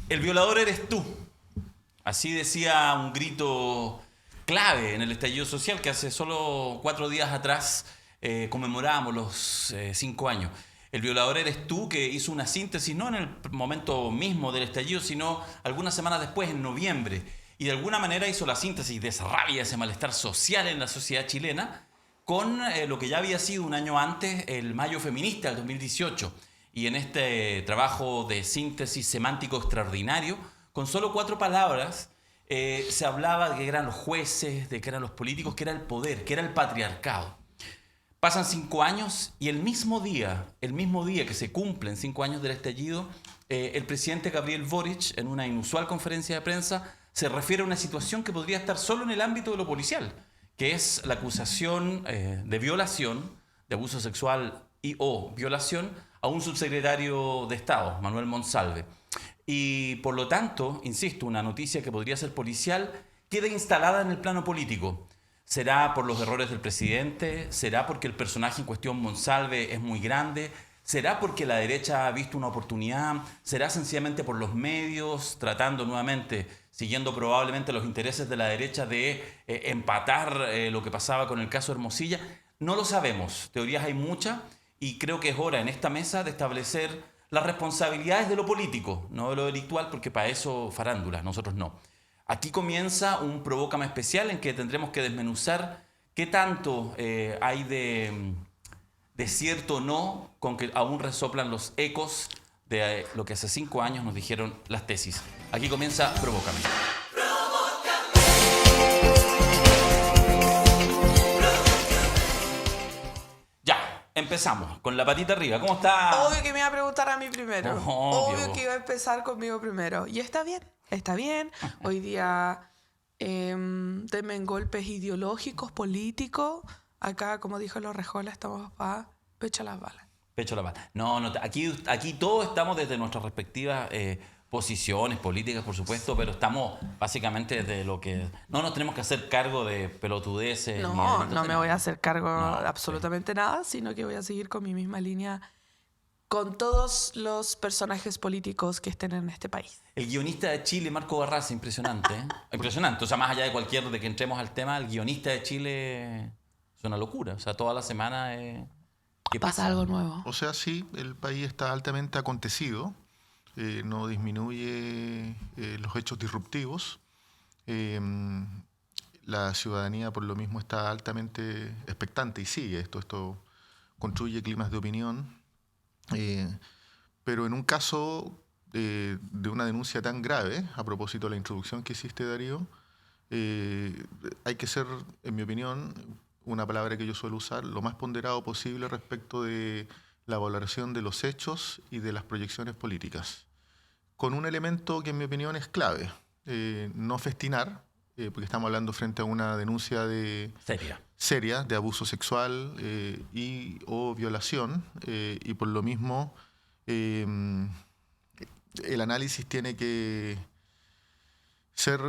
El violador eres tú. Así decía un grito clave en el estallido social que hace solo 4 días atrás conmemorábamos los 5 años. El violador eres tú, que hizo una síntesis no en el momento mismo del estallido, sino algunas semanas después, en noviembre. Y de alguna manera hizo la síntesis de esa rabia, ese malestar social en la sociedad chilena, con lo que ya había sido un año antes, el Mayo Feminista del 2018. Y en este trabajo de síntesis semántico extraordinario, con solo 4 palabras, se hablaba de que eran los jueces, de que eran los políticos, que era el poder, que era el patriarcado. Pasan 5 años y el mismo día que se cumplen 5 años del estallido, el presidente Gabriel Boric, en una inusual conferencia de prensa, se refiere a una situación que podría estar solo en el ámbito de lo policial, que es la acusación de violación, de abuso sexual y o violación a un subsecretario de Estado, Manuel Monsalve. Y por lo tanto, insisto, una noticia que podría ser policial queda instalada en el plano político. ¿Será por los errores del presidente? ¿Será porque el personaje en cuestión, Monsalve, es muy grande? ¿Será porque la derecha ha visto una oportunidad? ¿Será sencillamente por los medios, tratando nuevamente, siguiendo probablemente los intereses de la derecha, de empatar lo que pasaba con el caso Hermosilla? No lo sabemos. Teorías hay muchas y creo que es hora en esta mesa de establecer las responsabilidades de lo político, no de lo delictual, porque para eso farándula, nosotros no. Aquí comienza un Provócame especial en que tendremos que desmenuzar qué tanto hay de cierto o no con que aún resoplan los ecos de lo que hace 5 años nos dijeron las tesis. Aquí comienza Provócame. Ya, empezamos con la patita arriba. ¿Cómo está? Obvio que me iba a preguntar a mí primero. Obvio. Obvio que iba a empezar conmigo primero. Y está bien, está bien. Hoy día temen golpes ideológicos, políticos. Acá, como dijo los Rejola, estamos para pecho a las balas. Pecho a la pala. No, aquí todos estamos desde nuestras respectivas posiciones políticas, por supuesto, pero estamos básicamente desde lo que... No nos tenemos que hacer cargo de pelotudeces. No me voy a hacer cargo No, de absolutamente nada, sino que voy a seguir con mi misma línea con todos los personajes políticos que estén en este país. El guionista de Chile, Marco Barraza, impresionante. Impresionante. O sea, más allá de de que entremos al tema, el guionista de Chile es una locura. O sea, toda la semana... ¿Qué Pasa algo nuevo. O sea, sí, el país está altamente acontecido, no disminuye los hechos disruptivos. La ciudadanía por lo mismo está altamente expectante y sigue esto construye climas de opinión. Pero en un caso de una denuncia tan grave, a propósito de la introducción que hiciste, Darío, hay que ser, en mi opinión, una palabra que yo suelo usar, lo más ponderado posible respecto de la valoración de los hechos y de las proyecciones políticas. Con un elemento que en mi opinión es clave, no festinar, porque estamos hablando frente a una denuncia seria de abuso sexual y o violación, y por lo mismo el análisis tiene que ser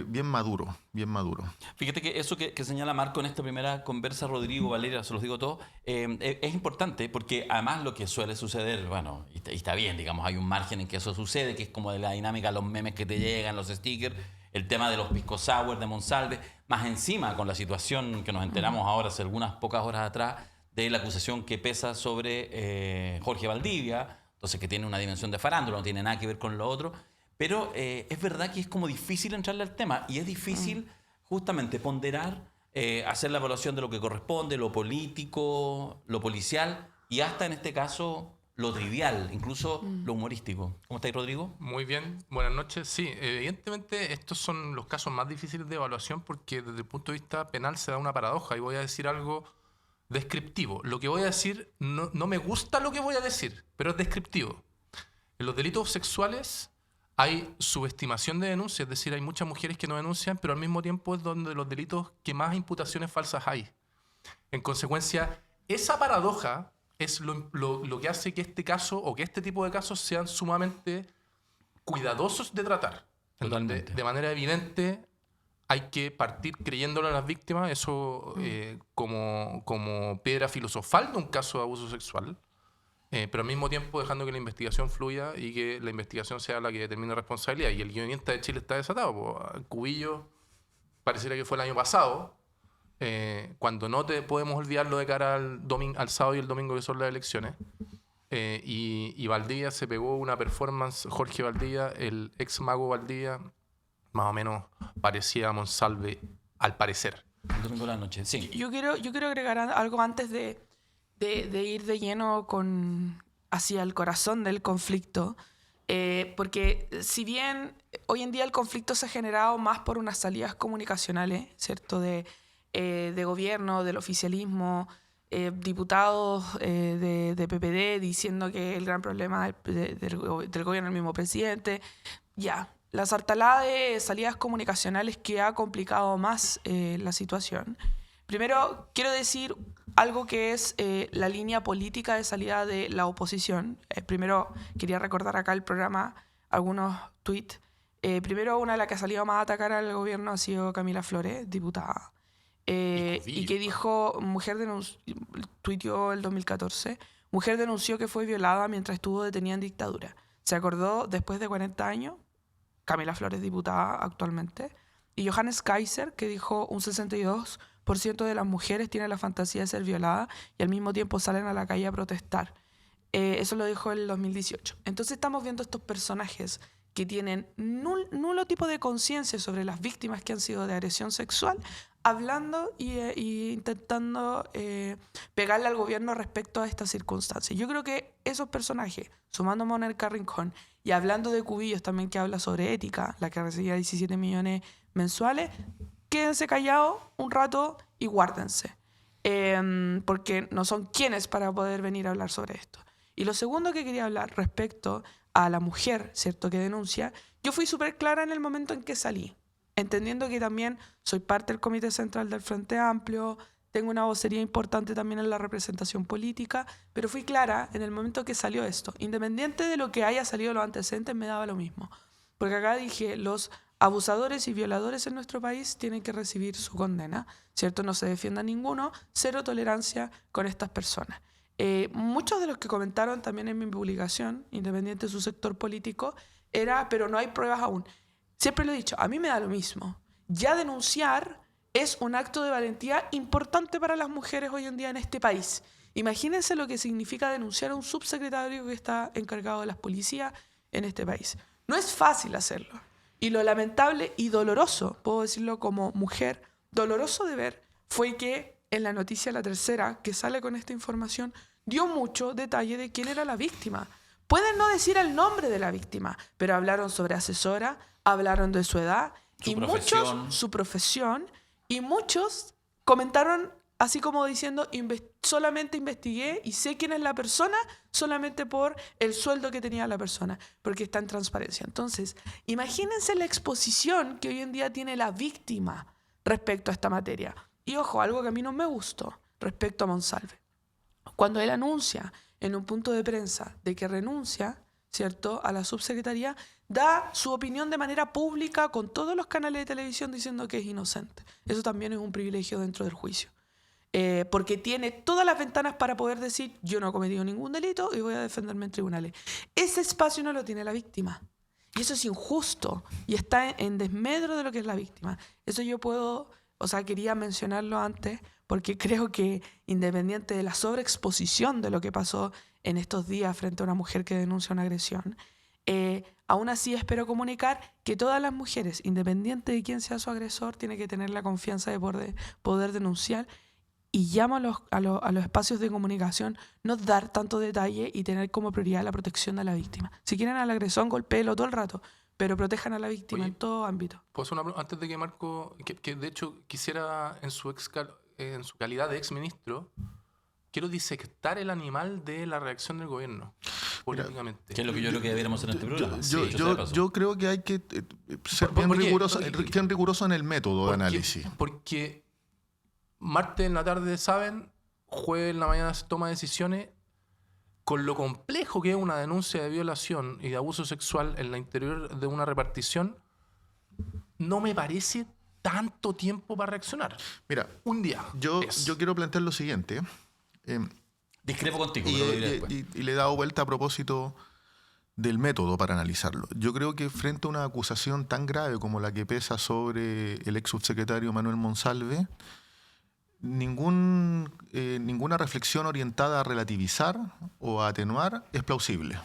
bien maduro, bien maduro. Fíjate que eso que señala Marco en esta primera conversa, Rodrigo, Valeria, se los digo todo, es importante porque además lo que suele suceder, bueno, y está bien, digamos, hay un margen en que eso sucede, que es como de la dinámica, los memes que te llegan, los stickers, el tema de los pisco sour de Monsalve, más encima con la situación que nos enteramos ahora hace algunas pocas horas atrás de la acusación que pesa sobre Jorge Valdivia, entonces que tiene una dimensión de farándula, no tiene nada que ver con lo otro. Pero es verdad que es como difícil entrarle al tema y es difícil justamente ponderar, hacer la evaluación de lo que corresponde, lo político, lo policial y hasta en este caso lo trivial, incluso lo humorístico. ¿Cómo estáis, Rodrigo? Muy bien, buenas noches. Sí, evidentemente estos son los casos más difíciles de evaluación porque desde el punto de vista penal se da una paradoja y voy a decir algo descriptivo. Lo que voy a decir, no me gusta lo que voy a decir, pero es descriptivo. En los delitos sexuales hay subestimación de denuncias, es decir, hay muchas mujeres que no denuncian, pero al mismo tiempo es donde los delitos que más imputaciones falsas hay. En consecuencia, esa paradoja es lo que hace que este caso o que este tipo de casos sean sumamente cuidadosos de tratar. En donde, de manera evidente, hay que partir creyéndolo a las víctimas, eso como piedra filosofal de un caso de abuso sexual. pero al mismo tiempo dejando que la investigación fluya y que la investigación sea la que determine responsabilidad. Y el guionista de Chile está desatado. Po. Cubillo pareciera que fue el año pasado, cuando no te podemos olvidarlo de cara al sábado y el domingo, que son las elecciones. Y Valdivia se pegó una performance, Jorge Valdivia, el ex mago Valdivia, más o menos parecía a Monsalve, al parecer. El domingo de la noche, sí. Yo quiero agregar algo antes de ir de lleno hacia el corazón del conflicto, porque si bien hoy en día el conflicto se ha generado más por unas salidas comunicacionales, ¿cierto? De gobierno, del oficialismo, diputados de PPD diciendo que el gran problema del gobierno es el mismo presidente, ya. La sartalada de salidas comunicacionales que ha complicado más la situación. Primero, quiero decir algo que es la línea política de salida de la oposición. Primero, quería recordar acá el programa, algunos tweets. Primero, una de las que ha salido más a atacar al gobierno ha sido Camila Flores, diputada. Y que dijo, tuiteó el 2014, mujer denunció que fue violada mientras estuvo detenida en dictadura. Se acordó después de 40 años. Camila Flores, diputada actualmente, y Johannes Kaiser, que dijo un 62% de las mujeres tienen la fantasía de ser violada y al mismo tiempo salen a la calle a protestar. Eso lo dijo en el 2018. Entonces estamos viendo estos personajes que tienen nulo tipo de conciencia sobre las víctimas que han sido de agresión sexual, hablando y intentando pegarle al gobierno respecto a estas circunstancias. Yo creo que esos personajes, sumando a Mónica Rincón y hablando de Cubillos también, que habla sobre ética, la que recibía 17 millones mensuales, quédense callados un rato y guárdense, porque no son quienes para poder venir a hablar sobre esto. Y lo segundo que quería hablar respecto a la mujer, ¿cierto?, que denuncia, yo fui súper clara en el momento en que salí, entendiendo que también soy parte del Comité Central del Frente Amplio, tengo una vocería importante también en la representación política, pero fui clara en el momento que salió esto. Independiente de lo que haya salido los antecedentes, me daba lo mismo. Porque acá dije, los abusadores y violadores en nuestro país tienen que recibir su condena, ¿cierto? No se defienda ninguno, cero tolerancia con estas personas. Muchos de los que comentaron también en mi publicación, independiente de su sector político, era, pero no hay pruebas aún. Siempre lo he dicho, a mí me da lo mismo. Ya denunciar es un acto de valentía importante para las mujeres hoy en día en este país. Imagínense lo que significa denunciar a un subsecretario que está encargado de las policías en este país. No es fácil hacerlo. Y lo lamentable y doloroso, puedo decirlo como mujer, doloroso de ver, fue que en la noticia La Tercera, que sale con esta información, dio mucho detalle de quién era la víctima. Pueden no decir el nombre de la víctima, pero hablaron sobre asesora, hablaron de su edad, su profesión, y muchos comentaron así como diciendo, solamente investigué y sé quién es la persona solamente por el sueldo que tenía la persona, porque está en transparencia. Entonces, imagínense la exposición que hoy en día tiene la víctima respecto a esta materia. Y ojo, algo que a mí no me gustó respecto a Monsalve. Cuando él anuncia en un punto de prensa de que renuncia, ¿cierto?, a la subsecretaría, da su opinión de manera pública con todos los canales de televisión diciendo que es inocente. Eso también es un privilegio dentro del juicio. Porque tiene todas las ventanas para poder decir yo no he cometido ningún delito y voy a defenderme en tribunales. Ese espacio no lo tiene la víctima. Y eso es injusto y está en desmedro de lo que es la víctima. Eso yo quería mencionarlo antes porque creo que independiente de la sobreexposición de lo que pasó en estos días frente a una mujer que denuncia una agresión, aún así espero comunicar que todas las mujeres, independiente de quién sea su agresor, tienen que tener la confianza de poder denunciar. Y llamo a los espacios de comunicación no dar tanto detalle y tener como prioridad la protección de la víctima. Si quieren al agresor, golpéelo todo el rato, pero protejan a la víctima en todo ámbito. ¿Puedo hacer antes de que Marco, que de hecho quisiera en su calidad de exministro, quiero disectar el animal de la reacción del gobierno políticamente? Que es lo que yo creo que deberíamos hacer en este programa. Yo creo que hay que ser bien riguroso en el método de análisis. Porque martes en la tarde saben, jueves en la mañana se toma decisiones con lo complejo que es una denuncia de violación y de abuso sexual en la interior de una repartición. No me parece tanto tiempo para reaccionar. Mira, un día. Yo quiero plantear lo siguiente. Discrepo contigo, Y, pero lo diré después. y le he dado vuelta a propósito del método para analizarlo. Yo creo que frente a una acusación tan grave como la que pesa sobre el ex subsecretario Manuel Monsalve, ninguna reflexión orientada a relativizar o a atenuar es plausible.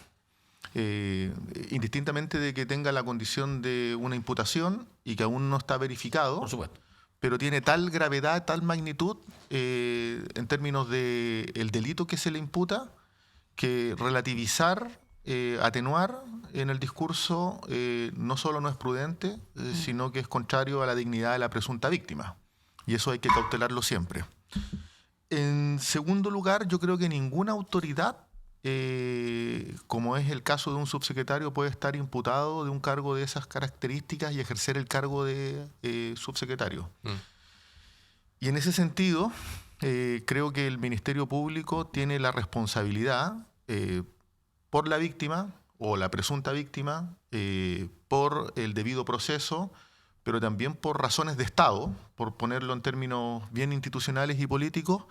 Indistintamente de que tenga la condición de una imputación y que aún no está verificado, Por supuesto. pero tiene tal gravedad, tal magnitud en términos del delito que se le imputa, que relativizar, atenuar en el discurso no solo no es prudente, sino que es contrario a la dignidad de la presunta víctima. Y eso hay que cautelarlo siempre. En segundo lugar, yo creo que ninguna autoridad, como es el caso de un subsecretario, puede estar imputado de un cargo de esas características y ejercer el cargo de subsecretario. Y en ese sentido, creo que el Ministerio Público tiene la responsabilidad por la víctima o la presunta víctima, por el debido proceso, pero también por razones de Estado, por ponerlo en términos bien institucionales y políticos,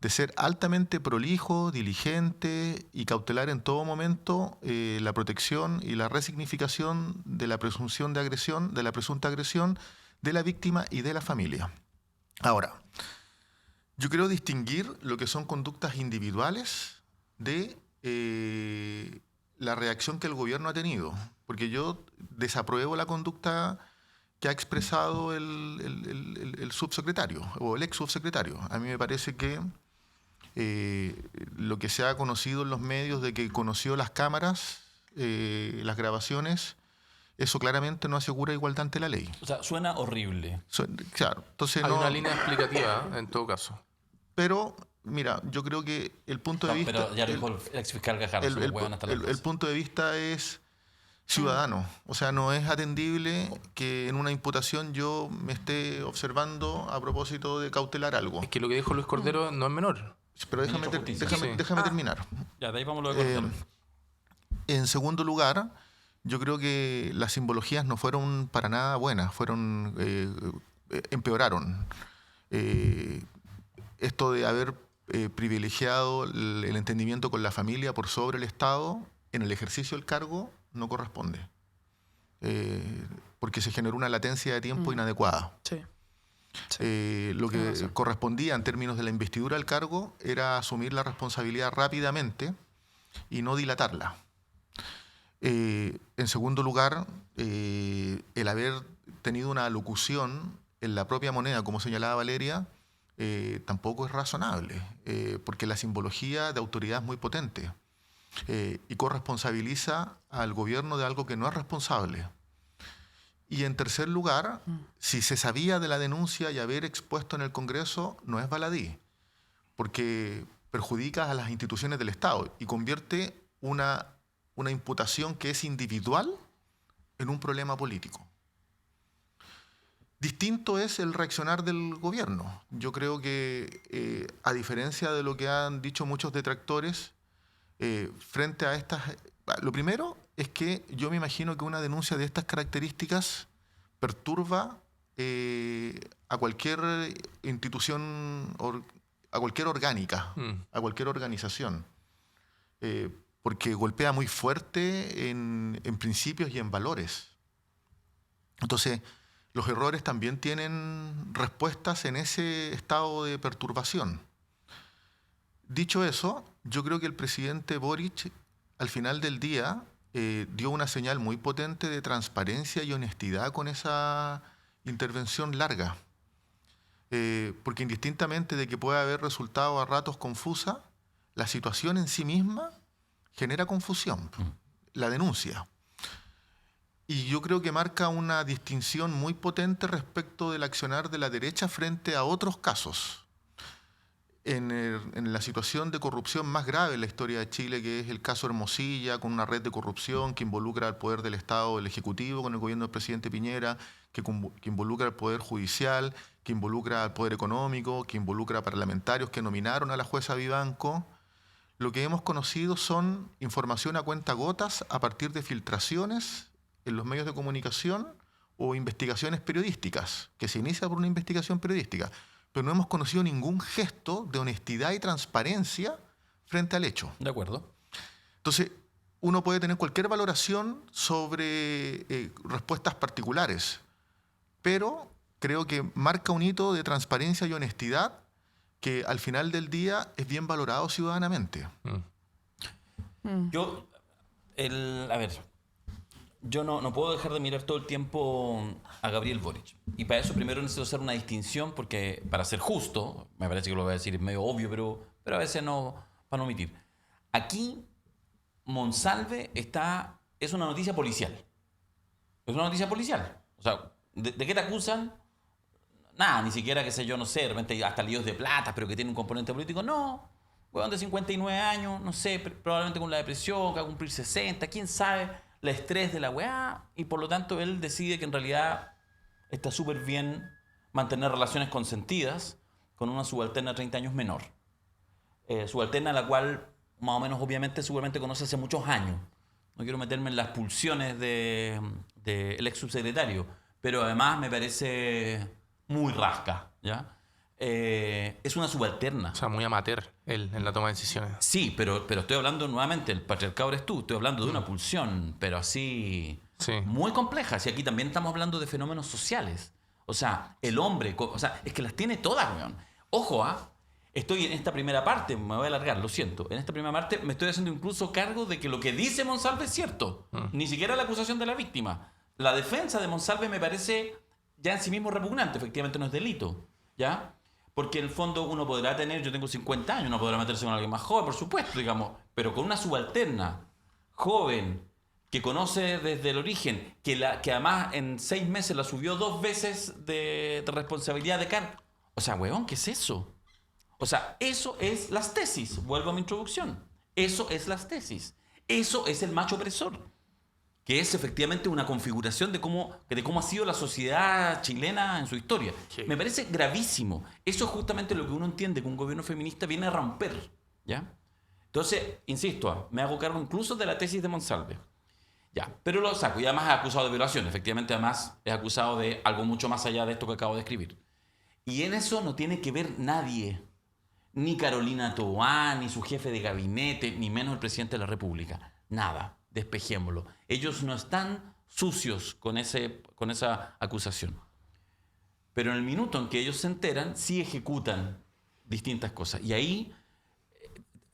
de ser altamente prolijo, diligente y cautelar en todo momento la protección y la resignificación de la presunción de agresión, de la presunta agresión de la víctima y de la familia. Ahora, yo creo distinguir lo que son conductas individuales de la reacción que el gobierno ha tenido, porque yo desapruebo la conducta que ha expresado el subsecretario o el ex subsecretario. A mí me parece que lo que se ha conocido en los medios de que conoció las cámaras, las grabaciones, eso claramente no asegura igualdad ante la ley. O sea, suena horrible. Claro, entonces Hay no, una línea explicativa, en todo caso. pero mira, yo creo que el punto de No, vista... pero ya lo dijo el ex fiscal Gajardo, se lo huevan hasta las el cosas. punto de vista es ciudadano. O sea, no es atendible que en una imputación yo me esté observando a propósito de cautelar algo. Es que lo que dijo Luis Cordero no es menor. Pero déjame, Ministro de Justicia. Sí. déjame terminar. Ya, de ahí vamos a lo de Cordero. En segundo lugar, yo creo que las simbologías no fueron para nada buenas, empeoraron. Esto de haber privilegiado el entendimiento con la familia por sobre el Estado en el ejercicio del cargo no corresponde, porque se generó una latencia de tiempo inadecuada. Sí. Lo que correspondía en términos de la investidura del cargo era asumir la responsabilidad rápidamente y no dilatarla. En segundo lugar, el haber tenido una alocución en la propia moneda, como señalaba Valeria, tampoco es razonable, porque la simbología de autoridad es muy potente y corresponsabiliza al gobierno de algo que no es responsable. Y en tercer lugar, si se sabía de la denuncia y haber expuesto en el Congreso, no es baladí, porque perjudica a las instituciones del Estado y convierte una imputación que es individual en un problema político. Distinto es el reaccionar del gobierno. Yo creo que, a diferencia de lo que han dicho muchos detractores, frente a estas... Lo primero es que yo me imagino que una denuncia de estas características perturba a cualquier institución, a cualquier orgánica, a cualquier organización, porque golpea muy fuerte en principios y en valores. Entonces, los errores también tienen respuestas en ese estado de perturbación. Dicho eso, yo creo que el presidente Boric, al final del día, dio una señal muy potente de transparencia y honestidad con esa intervención larga. Porque indistintamente de que pueda haber resultado a ratos confusa, la situación en sí misma genera confusión, la denuncia. Y yo creo que marca una distinción muy potente respecto del accionar de la derecha frente a otros casos. En la situación de corrupción más grave en la historia de Chile, que es el caso Hermosilla, con una red de corrupción que involucra al poder del Estado, el Ejecutivo, con el gobierno del presidente Piñera, que involucra al Poder Judicial, que involucra al Poder Económico, que involucra a parlamentarios que nominaron a la jueza Vivanco. Lo que hemos conocido son información a cuentagotas a partir de filtraciones en los medios de comunicación o investigaciones periodísticas, que se inicia por una investigación periodística. Pero no hemos conocido ningún gesto de honestidad y transparencia frente al hecho. De acuerdo. Entonces, uno puede tener cualquier valoración sobre respuestas particulares, pero creo que marca un hito de transparencia y honestidad que al final del día es bien valorado ciudadanamente. Yo, a ver, yo no puedo dejar de mirar todo el tiempo a Gabriel Boric. Y para eso primero necesito hacer una distinción, porque para ser justo, me parece que lo voy a decir medio obvio, pero a veces no, para no omitir. Aquí, Monsalve es una noticia policial. Es una noticia policial. O sea, ¿de qué te acusan? Nada, ni siquiera, qué sé yo, no sé, de repente hasta líos de plata, pero que tiene un componente político. No, huevón de 59 años, no sé, probablemente con la depresión, que va a cumplir 60, quién sabe, el estrés de la weá, y por lo tanto él decide que en realidad está súper bien mantener relaciones consentidas con una subalterna de 30 años menor. Subalterna a la cual, más o menos, obviamente, seguramente conoce hace muchos años. No quiero meterme en las pulsiones del ex subsecretario, pero además me parece muy rasca, ¿ya? Es una subalterna. O sea, muy amateur él en la toma de decisiones. Sí, pero estoy hablando nuevamente, el patriarcado eres tú, estoy hablando de una pulsión, pero así Sí. muy compleja. Si aquí también estamos hablando de fenómenos sociales. O sea, el hombre, o sea, es que las tiene todas, weón. Ojo, estoy en esta primera parte, me voy a alargar, lo siento. En esta primera parte me estoy haciendo incluso cargo de que lo que dice Monsalve es cierto. Ni siquiera la acusación de la víctima. La defensa de Monsalve me parece ya en sí mismo repugnante, efectivamente no es delito, ¿ya? Porque en el fondo uno podrá tener, yo tengo 50 años, uno podrá meterse con alguien más joven, por supuesto, digamos, pero con una subalterna, joven, que conoce desde el origen, que además en 6 meses la subió 2 veces de responsabilidad de cargo. O sea, weón, ¿qué es eso? O sea, eso es las tesis. Vuelvo a mi introducción. Eso es las tesis. Eso es el macho opresor. Que es efectivamente una configuración de cómo ha sido la sociedad chilena en su historia. Sí. Me parece gravísimo. Eso es justamente lo que uno entiende que un gobierno feminista viene a romper, ¿ya? Entonces, insisto, me hago cargo incluso de la tesis de Monsalve. Ya, pero lo saco. Y además es acusado de violación. Efectivamente, además es acusado de algo mucho más allá de esto que acabo de escribir. Y en eso no tiene que ver nadie. Ni Carolina Toá, ni su jefe de gabinete, ni menos el presidente de la República. Nada. Despejémoslo. Ellos no están sucios con esa acusación. Pero en el minuto en que ellos se enteran, sí ejecutan distintas cosas. Y ahí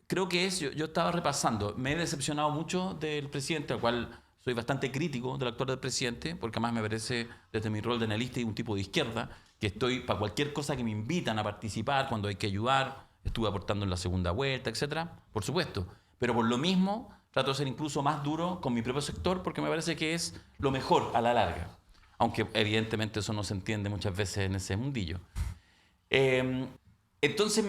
creo que yo estaba repasando, me he decepcionado mucho del presidente, al cual soy bastante crítico del actual del presidente, porque además me parece, desde mi rol de analista y un tipo de izquierda, que estoy para cualquier cosa que me invitan a participar, cuando hay que ayudar, estuve aportando en la segunda vuelta, etcétera, por supuesto. Pero por lo mismo trato de ser incluso más duro con mi propio sector porque me parece que es lo mejor a la larga. Aunque evidentemente eso no se entiende muchas veces en ese mundillo. Entonces,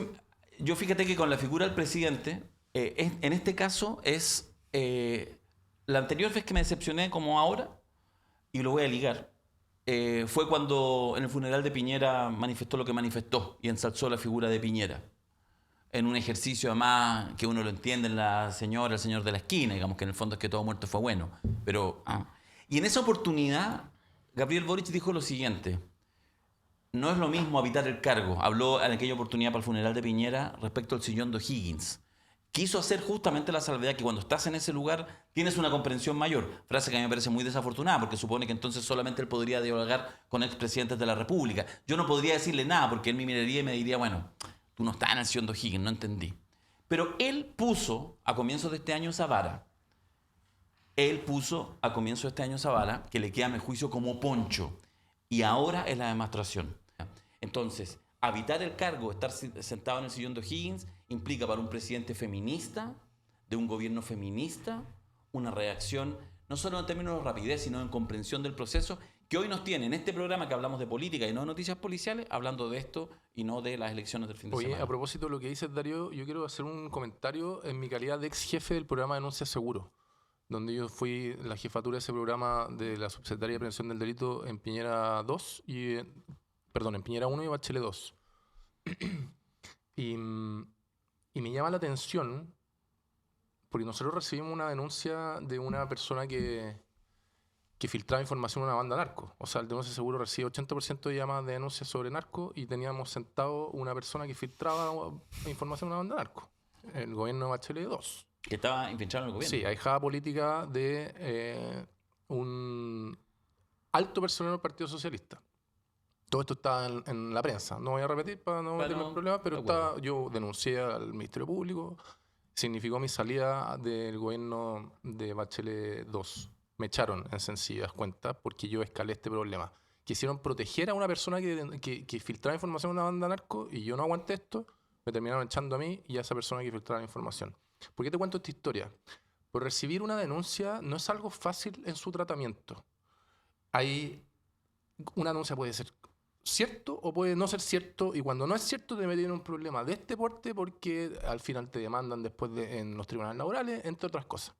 yo fíjate que con la figura del presidente, en este caso es la anterior vez que me decepcioné como ahora, y lo voy a ligar, fue cuando en el funeral de Piñera manifestó lo que manifestó y ensalzó la figura de Piñera. En un ejercicio además que uno lo entiende en el señor de la esquina, digamos que en el fondo es que todo muerto fue bueno. Pero, y en esa oportunidad, Gabriel Boric dijo lo siguiente: no es lo mismo habitar el cargo. Habló en aquella oportunidad para el funeral de Piñera respecto al sillón de O'Higgins. Quiso hacer justamente la salvedad que cuando estás en ese lugar tienes una comprensión mayor. Frase que a mí me parece muy desafortunada porque supone que entonces solamente él podría dialogar con expresidentes de la República. Yo no podría decirle nada porque él me miraría y me diría, bueno, tú no estás en el sillón de O'Higgins, no entendí. Pero él puso a comienzos de este año esa vara. Que le queda, a mi juicio, como poncho. Y ahora es la demostración. Entonces, habitar el cargo, estar sentado en el sillón de O'Higgins, implica para un presidente feminista, de un gobierno feminista, una reacción, no solo en términos de rapidez, sino en comprensión del proceso, que hoy nos tiene en este programa que hablamos de política y no de noticias policiales, hablando de esto y no de las elecciones del fin de semana. Oye, a propósito de lo que dices, Darío, yo quiero hacer un comentario en mi calidad de ex jefe del programa Denuncia Seguro, donde yo fui la jefatura de ese programa de la Subsecretaría de Prevención del Delito en Piñera 2 en Piñera 1 y Bachelet 2. y me llama la atención porque nosotros recibimos una denuncia de una persona que filtraba información a una banda narco. O sea, el Denuncia Seguro recibe 80% de llamadas de denuncias sobre narco y teníamos sentado una persona que filtraba información a una banda narco. el gobierno de Bachelet 2. Que estaba infiltrado en el gobierno. Sí, ahijada política de un alto personal del Partido Socialista. Todo esto está en la prensa. No voy a repetir para no meterme en problemas, pero yo denuncié al Ministerio Público. Significó mi salida del gobierno de Bachelet 2. Me echaron en sencillas cuentas porque yo escalé este problema. Quisieron proteger a una persona que filtraba información de una banda narco y yo no aguanté esto. Me terminaron echando a mí y a esa persona que filtraba la información. ¿Por qué te cuento esta historia? Por recibir una denuncia no es algo fácil en su tratamiento. Una denuncia puede ser cierto o puede no ser cierto, y cuando no es cierto te meten en un problema de este porte porque al final te demandan después en los tribunales laborales, entre otras cosas.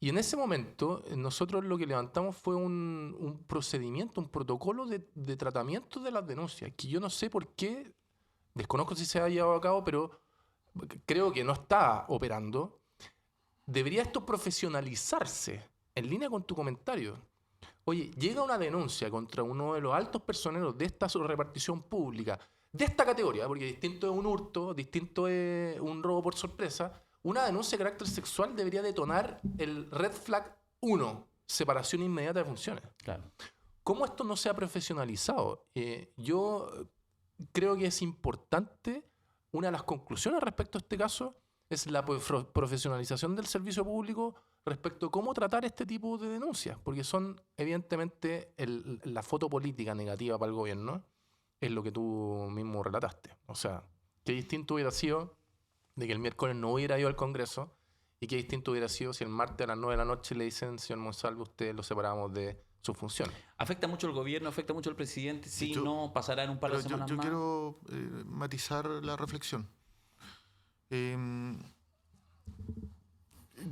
Y en ese momento nosotros lo que levantamos fue un procedimiento, un protocolo de tratamiento de las denuncias, que yo no sé por qué, desconozco si se ha llevado a cabo, pero creo que no está operando. Debería esto profesionalizarse, en línea con tu comentario. Oye, llega una denuncia contra uno de los altos personeros de esta repartición pública, de esta categoría, porque distinto es un hurto, distinto es un robo por sorpresa. Una denuncia de carácter sexual debería detonar el red flag 1, separación inmediata de funciones. Claro. ¿Cómo esto no se ha profesionalizado? Yo creo que es importante, una de las conclusiones respecto a este caso es la profesionalización del servicio público respecto a cómo tratar este tipo de denuncias, porque son evidentemente la foto política negativa para el gobierno, es lo que tú mismo relataste. O sea, qué distinto hubiera sido de que el miércoles no hubiera ido al Congreso y qué distinto hubiera sido si el martes a las 9 de la noche le dicen, señor Monsalve, usted lo separamos de sus funciones. ¿Afecta mucho al gobierno, afecta mucho al presidente? Si no, pasará en un par de semanas yo más. quiero matizar la reflexión.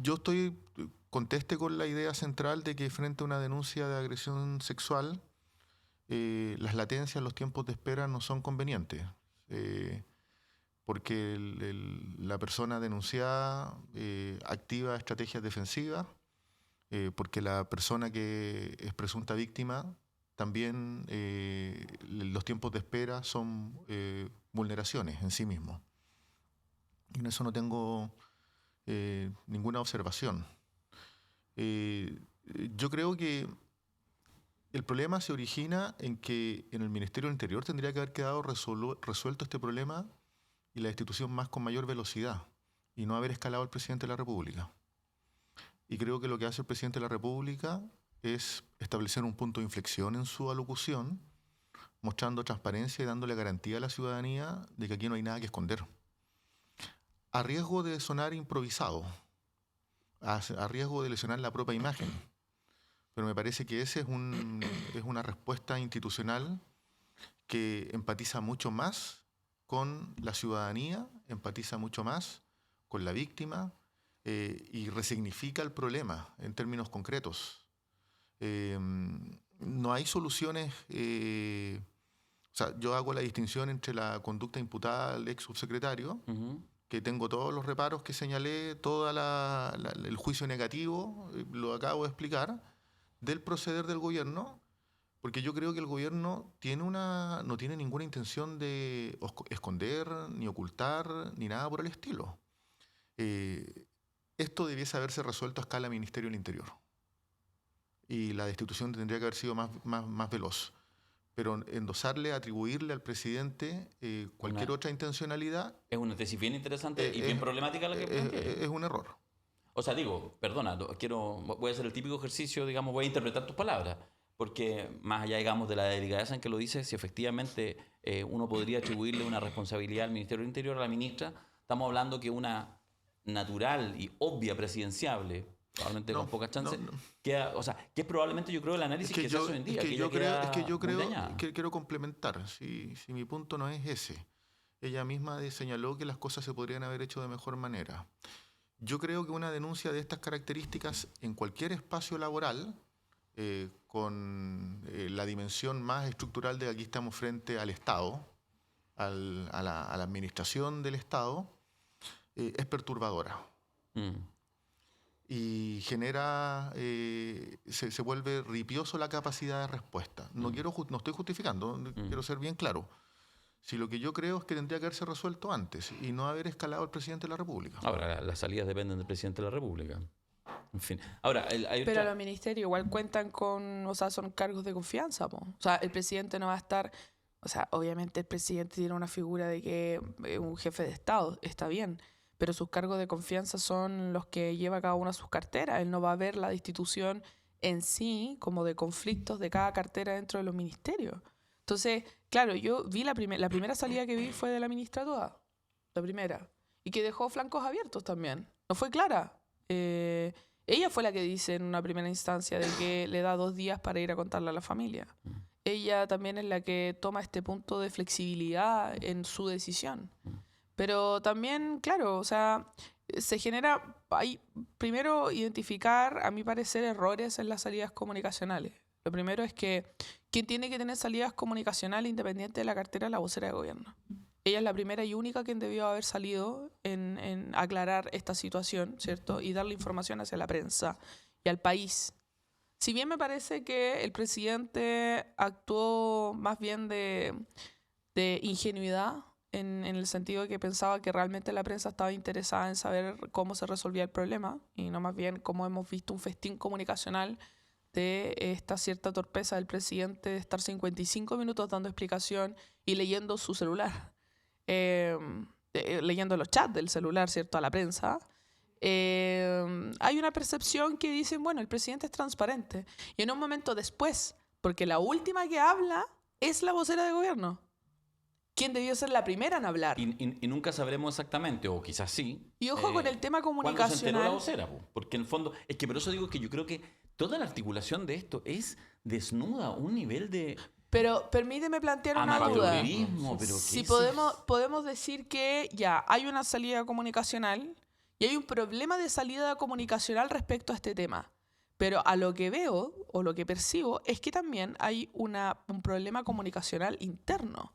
Yo conteste con la idea central de que frente a una denuncia de agresión sexual, las latencias, los tiempos de espera no son convenientes. Porque la persona denunciada activa estrategias defensivas, porque la persona que es presunta víctima también los tiempos de espera son vulneraciones en sí mismos. Y en eso no tengo ninguna observación. Yo creo que el problema se origina en que en el Ministerio del Interior tendría que haber quedado resuelto este problema y la institución más con mayor velocidad y no haber escalado al presidente de la República. Y creo que lo que hace el presidente de la República es establecer un punto de inflexión en su alocución, mostrando transparencia y dándole garantía a la ciudadanía de que aquí no hay nada que esconder. A riesgo de sonar improvisado, a riesgo de lesionar la propia imagen. Pero me parece que esa es una respuesta institucional que empatiza mucho más con la ciudadanía, empatiza mucho más con la víctima y resignifica el problema en términos concretos. No hay soluciones. O sea, yo hago la distinción entre la conducta imputada al ex subsecretario, que tengo todos los reparos que señalé, todo el juicio negativo, lo acabo de explicar, del proceder del gobierno, porque yo creo que el gobierno no tiene ninguna intención de esconder, ni ocultar, ni nada por el estilo. Esto debiese haberse resuelto a escala Ministerio del Interior. Y la destitución tendría que haber sido más veloz. Pero endosarle, atribuirle al presidente cualquier otra intencionalidad... Es una tesis bien interesante y bien problemática la que plantea. Es un error. O sea, perdona, voy a hacer el típico ejercicio, digamos, voy a interpretar tus palabras, porque más allá, digamos, de la delicadeza en que lo dices, si efectivamente uno podría atribuirle una responsabilidad al Ministerio del Interior, a la ministra, estamos hablando que una natural y obvia presidenciable, probablemente con pocas chances, que es probablemente, yo creo, el análisis que se hace hoy en día. Quiero complementar, si mi punto no es ese. Ella misma señaló que las cosas se podrían haber hecho de mejor manera. Yo creo que una denuncia de estas características en cualquier espacio laboral, con la dimensión más estructural de que aquí estamos frente al Estado, a la administración del Estado, es perturbadora. Y genera, se vuelve ripioso la capacidad de respuesta. No estoy justificando, quiero ser bien claro. Si lo que yo creo es que tendría que haberse resuelto antes y no haber escalado el presidente de la República. Ahora, las salidas dependen del presidente de la República. En fin. Ahora, hay Pero otra- los ministerios igual cuentan con, o sea, son cargos de confianza, po. O sea, el presidente no va a estar, o sea, obviamente el presidente tiene una figura de que un jefe de Estado, está bien, pero sus cargos de confianza son los que lleva cada una de sus carteras. Él no va a ver la destitución en sí como de conflictos de cada cartera dentro de los ministerios. Entonces, claro, yo vi la primera salida que vi fue de la ministra Toa, la primera, y que dejó flancos abiertos también. No fue clara. Ella fue la que dice en una primera instancia de que le da 2 días para ir a contarle a la familia. Ella también es la que toma este punto de flexibilidad en su decisión. Pero también, claro, o sea, se genera, hay primero identificar, a mi parecer, errores en las salidas comunicacionales. Lo primero es que quien tiene que tener salidas comunicacionales independiente de la cartera es la vocera de gobierno. Ella es la primera y única quien debió haber salido en aclarar esta situación, ¿cierto? Y darle información hacia la prensa y al país. Si bien me parece que el presidente actuó más bien de ingenuidad, en el sentido de que pensaba que realmente la prensa estaba interesada en saber cómo se resolvía el problema, y no más bien como hemos visto un festín comunicacional de esta cierta torpeza del presidente de estar 55 minutos dando explicación y leyendo su celular. Leyendo los chats del celular, ¿cierto?, a la prensa. Hay una percepción que dicen, bueno, el presidente es transparente. Y en un momento después, porque la última que habla es la vocera de gobierno, quien debió ser la primera en hablar. y nunca sabremos exactamente, o quizás sí. Y ojo con el tema ¿Cuándo se enteró comunicacional. la vocera? Po? Porque en el fondo, es que por eso digo que yo creo que toda la articulación de esto es desnuda a un nivel de Pero permíteme plantear una duda. amateurismo. Pero Si ¿qué podemos decir que ya hay una salida comunicacional y hay un problema de salida comunicacional respecto a este tema. Pero a lo que veo o lo que percibo es que también hay un problema comunicacional interno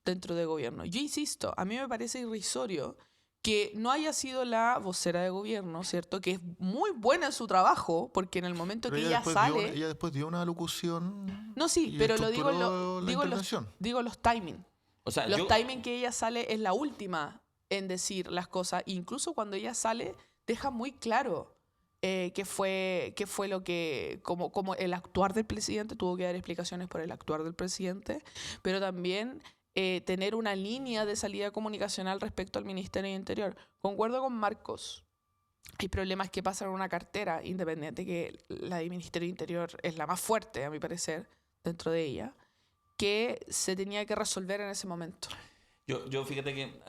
dentro del gobierno. Yo insisto, a mí me parece irrisorio que no haya sido la vocera de gobierno, ¿cierto? Que es muy buena en su trabajo, porque en el momento Pero que ella sale... ella después dio una alocución. No, sí, y pero lo digo, estructuró la digo, intervención. digo los timing. O sea, Los timing que ella sale es la última en decir las cosas. Incluso cuando ella sale, deja muy claro qué fue lo que... Como el actuar del presidente, tuvo que dar explicaciones por el actuar del presidente, pero también tener una línea de salida comunicacional respecto al Ministerio de Interior. Concuerdo con Marcos. Hay problemas que pasan en una cartera independiente, que la del Ministerio de Interior es la más fuerte, a mi parecer, dentro de ella, que se tenía que resolver en ese momento. Yo fíjate que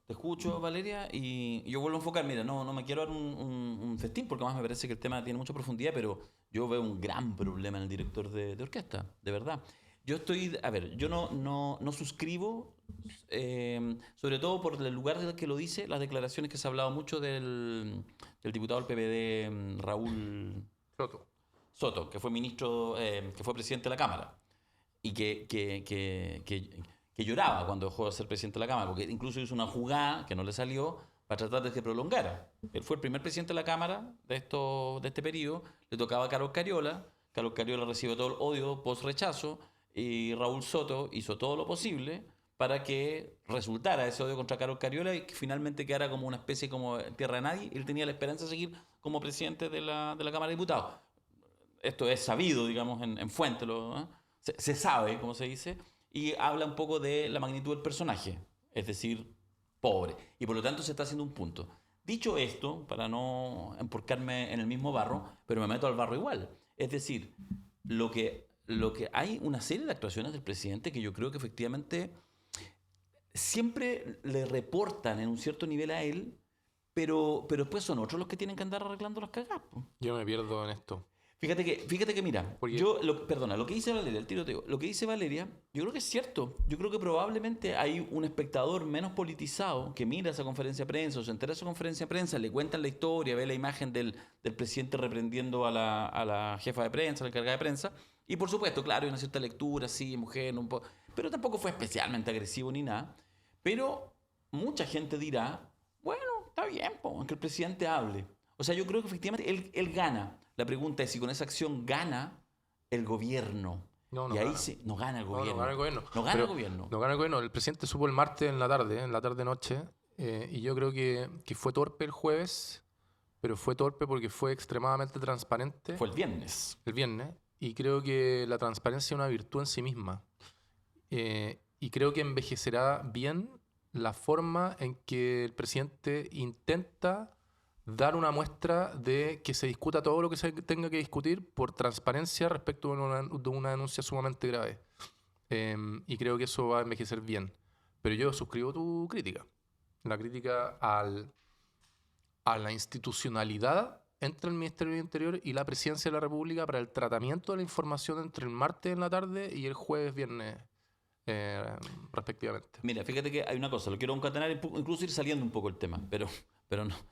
te escucho, Valeria, y yo vuelvo a enfocar. Mira, no me quiero dar un festín, porque además me parece que el tema tiene mucha profundidad, pero yo veo un gran problema en el director de orquesta, de verdad. Yo no suscribo, sobre todo por el lugar del que lo dice, las declaraciones que se ha hablado mucho del diputado del PPD, Raúl Soto, que fue ministro, que fue presidente de la Cámara, y que lloraba cuando dejó de ser presidente de la Cámara, porque incluso hizo una jugada que no le salió para tratar de que prolongara. Él fue el primer presidente de la Cámara de este periodo, le tocaba a Carlos Cariola recibió todo el odio post-rechazo, y Raúl Soto hizo todo lo posible para que resultara ese odio contra Carlos Cariola y que finalmente quedara como una especie como tierra de nadie. Él tenía la esperanza de seguir como presidente de la Cámara de Diputados. Esto es sabido, digamos, en fuente, se sabe, como se dice, y habla un poco de la magnitud del personaje, es decir, pobre. Y por lo tanto se está haciendo un punto. Dicho esto, para no emporcarme en el mismo barro, pero me meto al barro igual. Es decir, lo que hay una serie de actuaciones del presidente que yo creo que efectivamente siempre le reportan en un cierto nivel a él, pero después son otros los que tienen que andar arreglando las cagadas. Yo me pierdo en esto. Fíjate que mira, Porque- lo que dice Valeria, el tiroteo, lo que dice Valeria, yo creo que es cierto. Yo creo que probablemente hay un espectador menos politizado que mira esa conferencia de prensa o se entera de esa conferencia de prensa, le cuentan la historia, ve la imagen del presidente reprendiendo a la jefa de prensa, a la encargada de prensa, y por supuesto, claro, hay una cierta lectura, sí, mujer, un poco, pero tampoco fue especialmente agresivo ni nada. Pero mucha gente dirá, bueno, está bien, que el presidente hable. O sea, yo creo que efectivamente él gana. La pregunta es si con esa acción gana el gobierno. No, no y ahí gana. no gana el No, gobierno. no gana el gobierno. No gana Pero el gobierno. No gana el gobierno. El presidente supo el martes en la tarde-noche, y yo creo que fue torpe el jueves, pero fue torpe porque fue extremadamente transparente Fue el viernes. el viernes, y creo que la transparencia es una virtud en sí misma. Y creo que envejecerá bien la forma en que el presidente intenta dar una muestra de que se discuta todo lo que se tenga que discutir por transparencia respecto de una denuncia sumamente grave. Y creo que eso va a envejecer bien. Pero yo suscribo tu crítica. La crítica a la institucionalidad entre el Ministerio del Interior y la Presidencia de la República para el tratamiento de la información entre el martes en la tarde y el jueves viernes, respectivamente. Mira, fíjate que hay una cosa, lo quiero concatenar, incluso ir saliendo un poco el tema, pero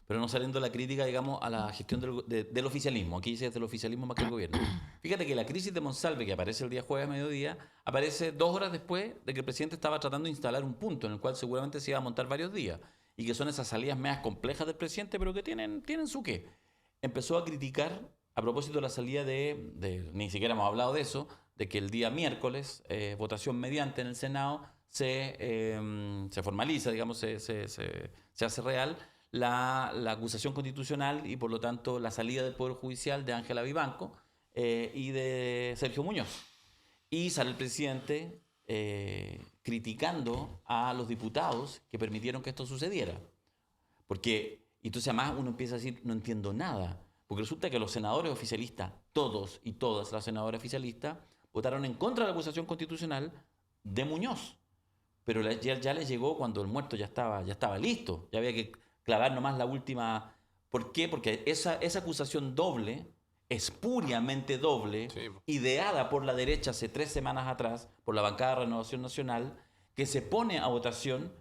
no saliendo la crítica, digamos, a la gestión del oficialismo. Aquí dice del oficialismo más que el gobierno. Fíjate que la crisis de Monsalve, que aparece el día jueves a mediodía, aparece 2 horas después de que el presidente estaba tratando de instalar un punto en el cual seguramente se iba a montar varios días, y que son esas salidas medias complejas del presidente, pero que tienen su qué. Empezó a criticar, a propósito de la salida ni siquiera hemos hablado de eso, de que el día miércoles, votación mediante en el Senado, se formaliza, digamos, se hace real la acusación constitucional y por lo tanto la salida del Poder Judicial de Ángela Vivanco y de Sergio Muñoz. Y sale el presidente criticando a los diputados que permitieron que esto sucediera. Porque entonces además uno empieza a decir, no entiendo nada. Porque resulta que los senadores oficialistas, todos y todas las senadoras oficialistas, votaron en contra de la acusación constitucional de Muñoz. Pero ya les llegó cuando el muerto ya estaba listo. Ya había que clavar nomás la última. ¿Por qué? Porque esa acusación doble, espuriamente doble, Sí. ideada por la derecha hace 3 semanas atrás, por la bancada de Renovación Nacional, que se pone a votación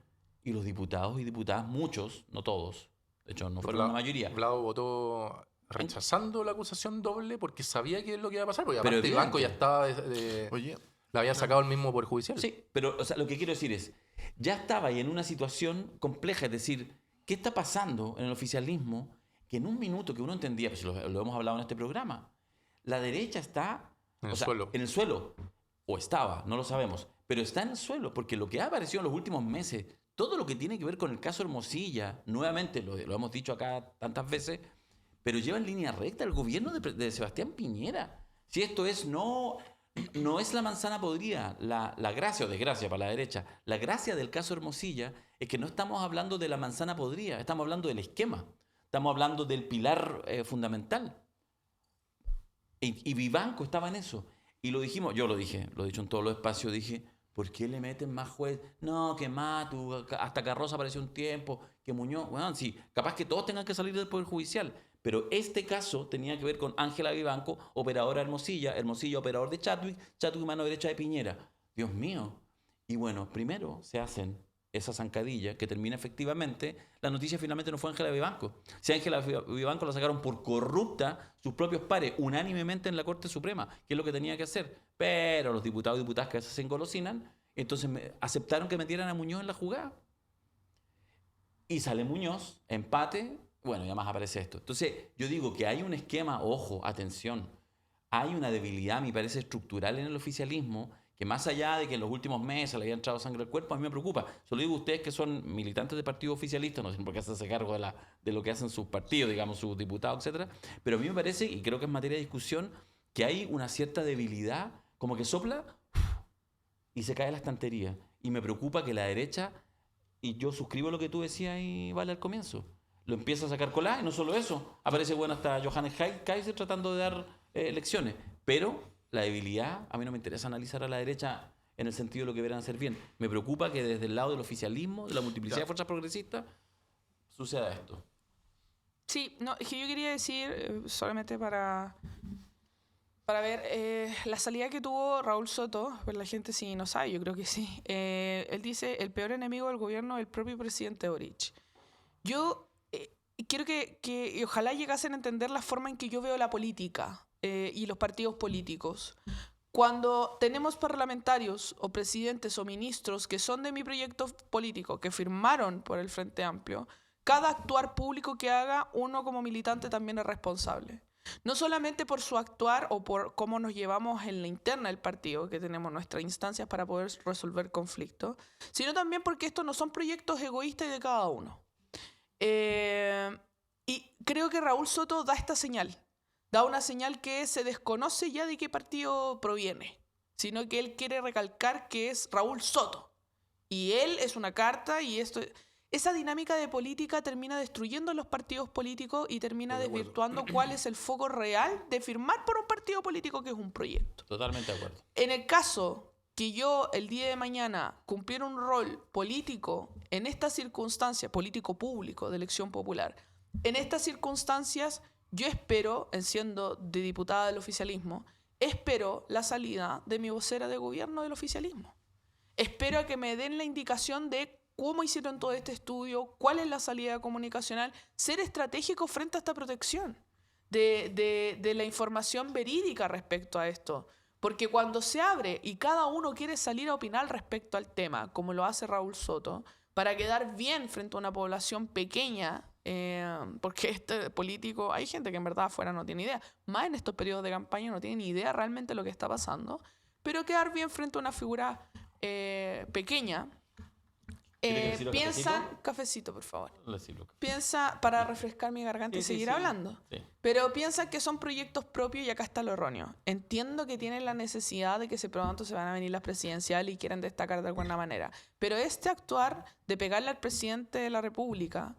y los diputados y diputadas, muchos, no todos, de hecho no fueron la mayoría. Vlado votó rechazando la acusación doble porque sabía que es lo que iba a pasar. Porque Pero aparte el banco ya evidente. estaba... Oye, la había sacado el mismo Poder Judicial. Sí, pero o sea, lo que quiero decir es, ya estaba ahí en una situación compleja, es decir, ¿qué está pasando en el oficialismo? Que en un minuto que uno entendía, pues lo hemos hablado en este programa, la derecha está En el suelo. en el suelo, o estaba, no lo sabemos, pero está en el suelo, porque lo que ha aparecido en los últimos meses, todo lo que tiene que ver con el caso Hermosilla, nuevamente lo hemos dicho acá tantas veces, pero lleva en línea recta el gobierno de Sebastián Piñera. Si esto no es la manzana podrida, la gracia o desgracia para la derecha, la gracia del caso Hermosilla es que no estamos hablando de la manzana podrida, estamos hablando del esquema, estamos hablando del pilar fundamental. Y Vivanco estaba en eso. Y lo dijimos, yo lo dije, lo he dicho en todos los espacios, dije, ¿por qué le meten más juez? No, que Matu, hasta Carroza apareció un tiempo, que Muñoz, bueno, sí, capaz que todos tengan que salir del Poder Judicial. Pero este caso tenía que ver con Ángela Vivanco, operadora Hermosilla, operador de Chadwick, mano derecha de Piñera. Dios mío. Y bueno, primero se hacen esa zancadilla que termina efectivamente, la noticia finalmente no fue Ángela Vivanco. Si Ángela Vivanco la sacaron por corrupta, sus propios pares, unánimemente en la Corte Suprema, que es lo que tenía que hacer. Pero los diputados y diputadas que se engolosinan, entonces aceptaron que metieran a Muñoz en la jugada. Y sale Muñoz, empate, bueno, y además aparece esto. Entonces, yo digo que hay un esquema, ojo, atención, hay una debilidad, me parece, estructural en el oficialismo, que más allá de que en los últimos meses le haya entrado sangre al cuerpo, a mí me preocupa. Se lo digo a ustedes que son militantes de partidos oficialistas, no sé por qué hacerse cargo de lo que hacen sus partidos, digamos, sus diputados, etcétera. Pero a mí me parece, y creo que es materia de discusión, que hay una cierta debilidad, como que sopla y se cae la estantería. Y me preocupa que la derecha, y yo suscribo lo que tú decías y vale al comienzo, lo empieza a sacar colá, y no solo eso, aparece bueno hasta Johannes Kaiser tratando de dar lecciones, pero la debilidad, a mí no me interesa analizar a la derecha en el sentido de lo que deberán hacer bien. Me preocupa que desde el lado del oficialismo, de la multiplicidad de fuerzas progresistas, suceda esto. Sí, no, es que yo quería decir, solamente para ver, la salida que tuvo Raúl Soto, pues la gente sí no sabe, yo creo que sí. Él dice, el peor enemigo del gobierno es el propio presidente Boric. Yo quiero que ojalá llegasen a entender la forma en que yo veo la política y los partidos políticos. Cuando tenemos parlamentarios o presidentes o ministros que son de mi proyecto político, que firmaron por el Frente Amplio, cada actuar público que haga, uno como militante también es responsable. No solamente por su actuar o por cómo nos llevamos en la interna del partido, que tenemos nuestras instancias para poder resolver conflictos, sino también porque estos no son proyectos egoístas y de cada uno. Y creo que Raúl Soto da esta señal. Da una señal que se desconoce ya de qué partido proviene, sino que él quiere recalcar que es Raúl Soto. Y él es una carta y esto... Esa dinámica de política termina destruyendo los partidos políticos y termina desvirtuando cuál es el foco real de firmar por un partido político que es un proyecto. Totalmente de acuerdo. En el caso que yo el día de mañana cumpliera un rol político en estas circunstancias, político público de elección popular, en estas circunstancias yo espero, en siendo de diputada del oficialismo, espero la salida de mi vocera de gobierno del oficialismo. Espero a que me den la indicación de cómo hicieron todo este estudio, cuál es la salida comunicacional, ser estratégico frente a esta protección de la información verídica respecto a esto. Porque cuando se abre y cada uno quiere salir a opinar respecto al tema, como lo hace Raúl Soto, para quedar bien frente a una población pequeña, porque este político, hay gente que en verdad afuera no tiene idea, más en estos periodos de campaña no tiene ni idea realmente de lo que está pasando, pero quedar bien frente a una figura pequeña. Piensan, cafecito, por favor. Piensa, para refrescar mi garganta y seguir hablando. Sí. Pero piensan que son proyectos propios y acá está lo erróneo. Entiendo que tienen la necesidad de que pronto se van a venir las presidenciales y quieren destacar de alguna manera. Pero este actuar de pegarle al presidente de la República,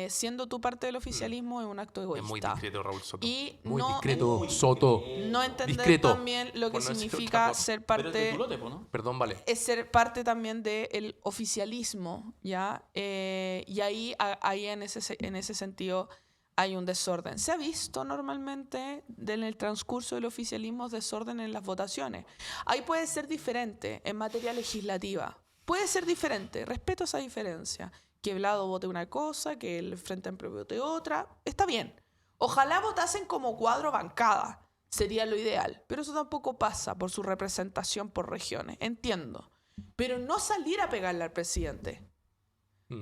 siendo tú parte del oficialismo, es un acto egoísta. Es muy discreto, Raúl Soto. Y muy no, discreto, Soto. No entender discreto. También lo que significa ser parte... ¿no? Perdón, vale. Es ser parte también del oficialismo, ¿ya? Y ahí en ese sentido hay un desorden. Se ha visto normalmente en el transcurso del oficialismo desorden en las votaciones. Ahí puede ser diferente en materia legislativa. Puede ser diferente, respeto esa diferencia. Que Vlado vote una cosa, que el Frente Amplio vote otra, está bien. Ojalá votasen como cuadro bancada, sería lo ideal, pero eso tampoco pasa por su representación por regiones, entiendo. Pero no salir a pegarle al presidente.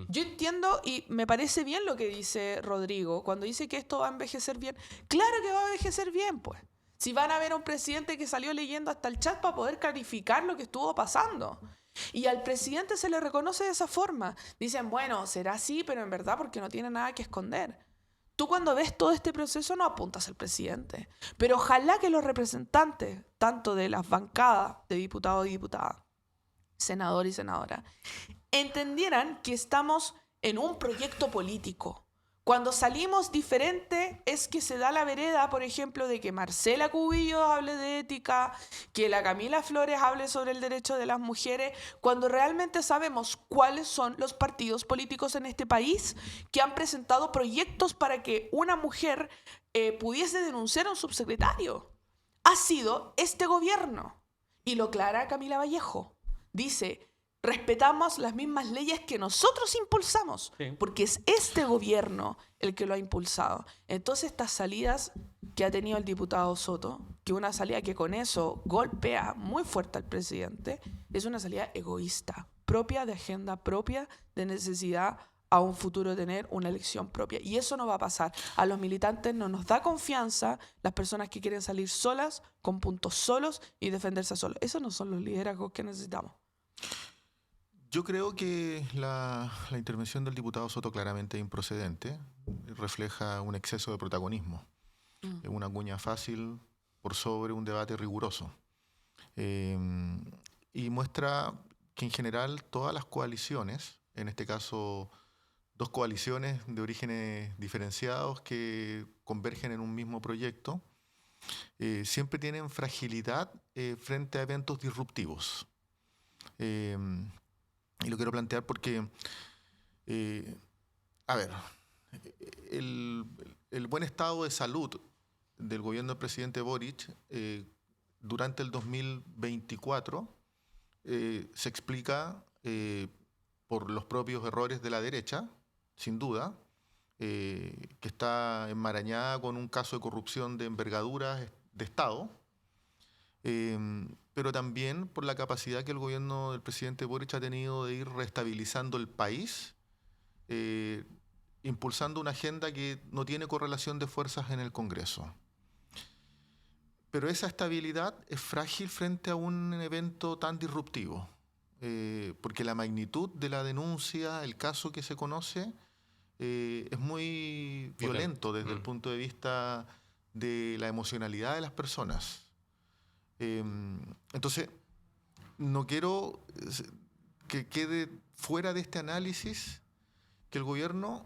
Yo entiendo y me parece bien lo que dice Rodrigo, cuando dice que esto va a envejecer bien. Claro que va a envejecer bien, pues. Si van a ver a un presidente que salió leyendo hasta el chat para poder clarificar lo que estuvo pasando. Y al presidente se le reconoce de esa forma. Dicen, bueno, será así, pero en verdad porque no tiene nada que esconder. Tú cuando ves todo este proceso no apuntas al presidente. Pero ojalá que los representantes, tanto de las bancadas de diputados y diputadas, senador y senadora, entendieran que estamos en un proyecto político. Cuando salimos diferente es que se da la vereda, por ejemplo, de que Marcela Cubillos hable de ética, que la Camila Flores hable sobre el derecho de las mujeres, cuando realmente sabemos cuáles son los partidos políticos en este país que han presentado proyectos para que una mujer pudiese denunciar a un subsecretario. Ha sido este gobierno. Y lo aclara Camila Vallejo. Dice... Respetamos las mismas leyes que nosotros impulsamos, porque es este gobierno el que lo ha impulsado. Entonces, estas salidas que ha tenido el diputado Soto, que una salida que con eso golpea muy fuerte al presidente, es una salida egoísta, propia de agenda propia, de necesidad a un futuro tener una elección propia. Y eso no va a pasar. A los militantes no nos da confianza las personas que quieren salir solas, con puntos solos y defenderse solos. Esos no son los liderazgos que necesitamos. Yo creo que la intervención del diputado Soto claramente es improcedente, refleja un exceso de protagonismo, una cuña fácil por sobre un debate riguroso. Y muestra que en general todas las coaliciones, en este caso 2 coaliciones de orígenes diferenciados que convergen en un mismo proyecto, siempre tienen fragilidad frente a eventos disruptivos. Y lo quiero plantear porque, el buen estado de salud del gobierno del presidente Boric durante el 2024 se explica por los propios errores de la derecha, sin duda, que está enmarañada con un caso de corrupción de envergadura de Estado, pero también por la capacidad que el gobierno del presidente Boric ha tenido de ir reestabilizando el país, impulsando una agenda que no tiene correlación de fuerzas en el Congreso. pero esa estabilidad es frágil frente a un evento tan disruptivo, porque la magnitud de la denuncia, el caso que se conoce, es muy violento desde el punto de vista de la emocionalidad de las personas. Entonces, no quiero que quede fuera de este análisis que el gobierno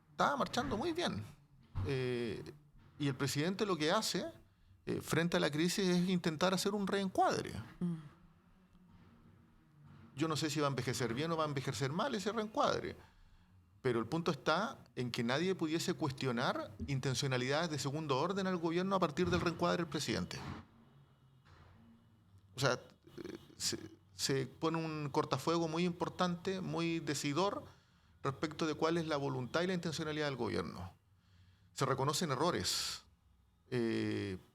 está marchando muy bien. Y el presidente lo que hace frente a la crisis es intentar hacer un reencuadre. Yo no sé si va a envejecer bien o va a envejecer mal ese reencuadre, pero el punto está en que nadie pudiese cuestionar intencionalidades de segundo orden al gobierno a partir del reencuadre del presidente. O sea, se pone un cortafuego muy importante, muy decidor respecto de cuál es la voluntad y la intencionalidad del gobierno. Se reconocen errores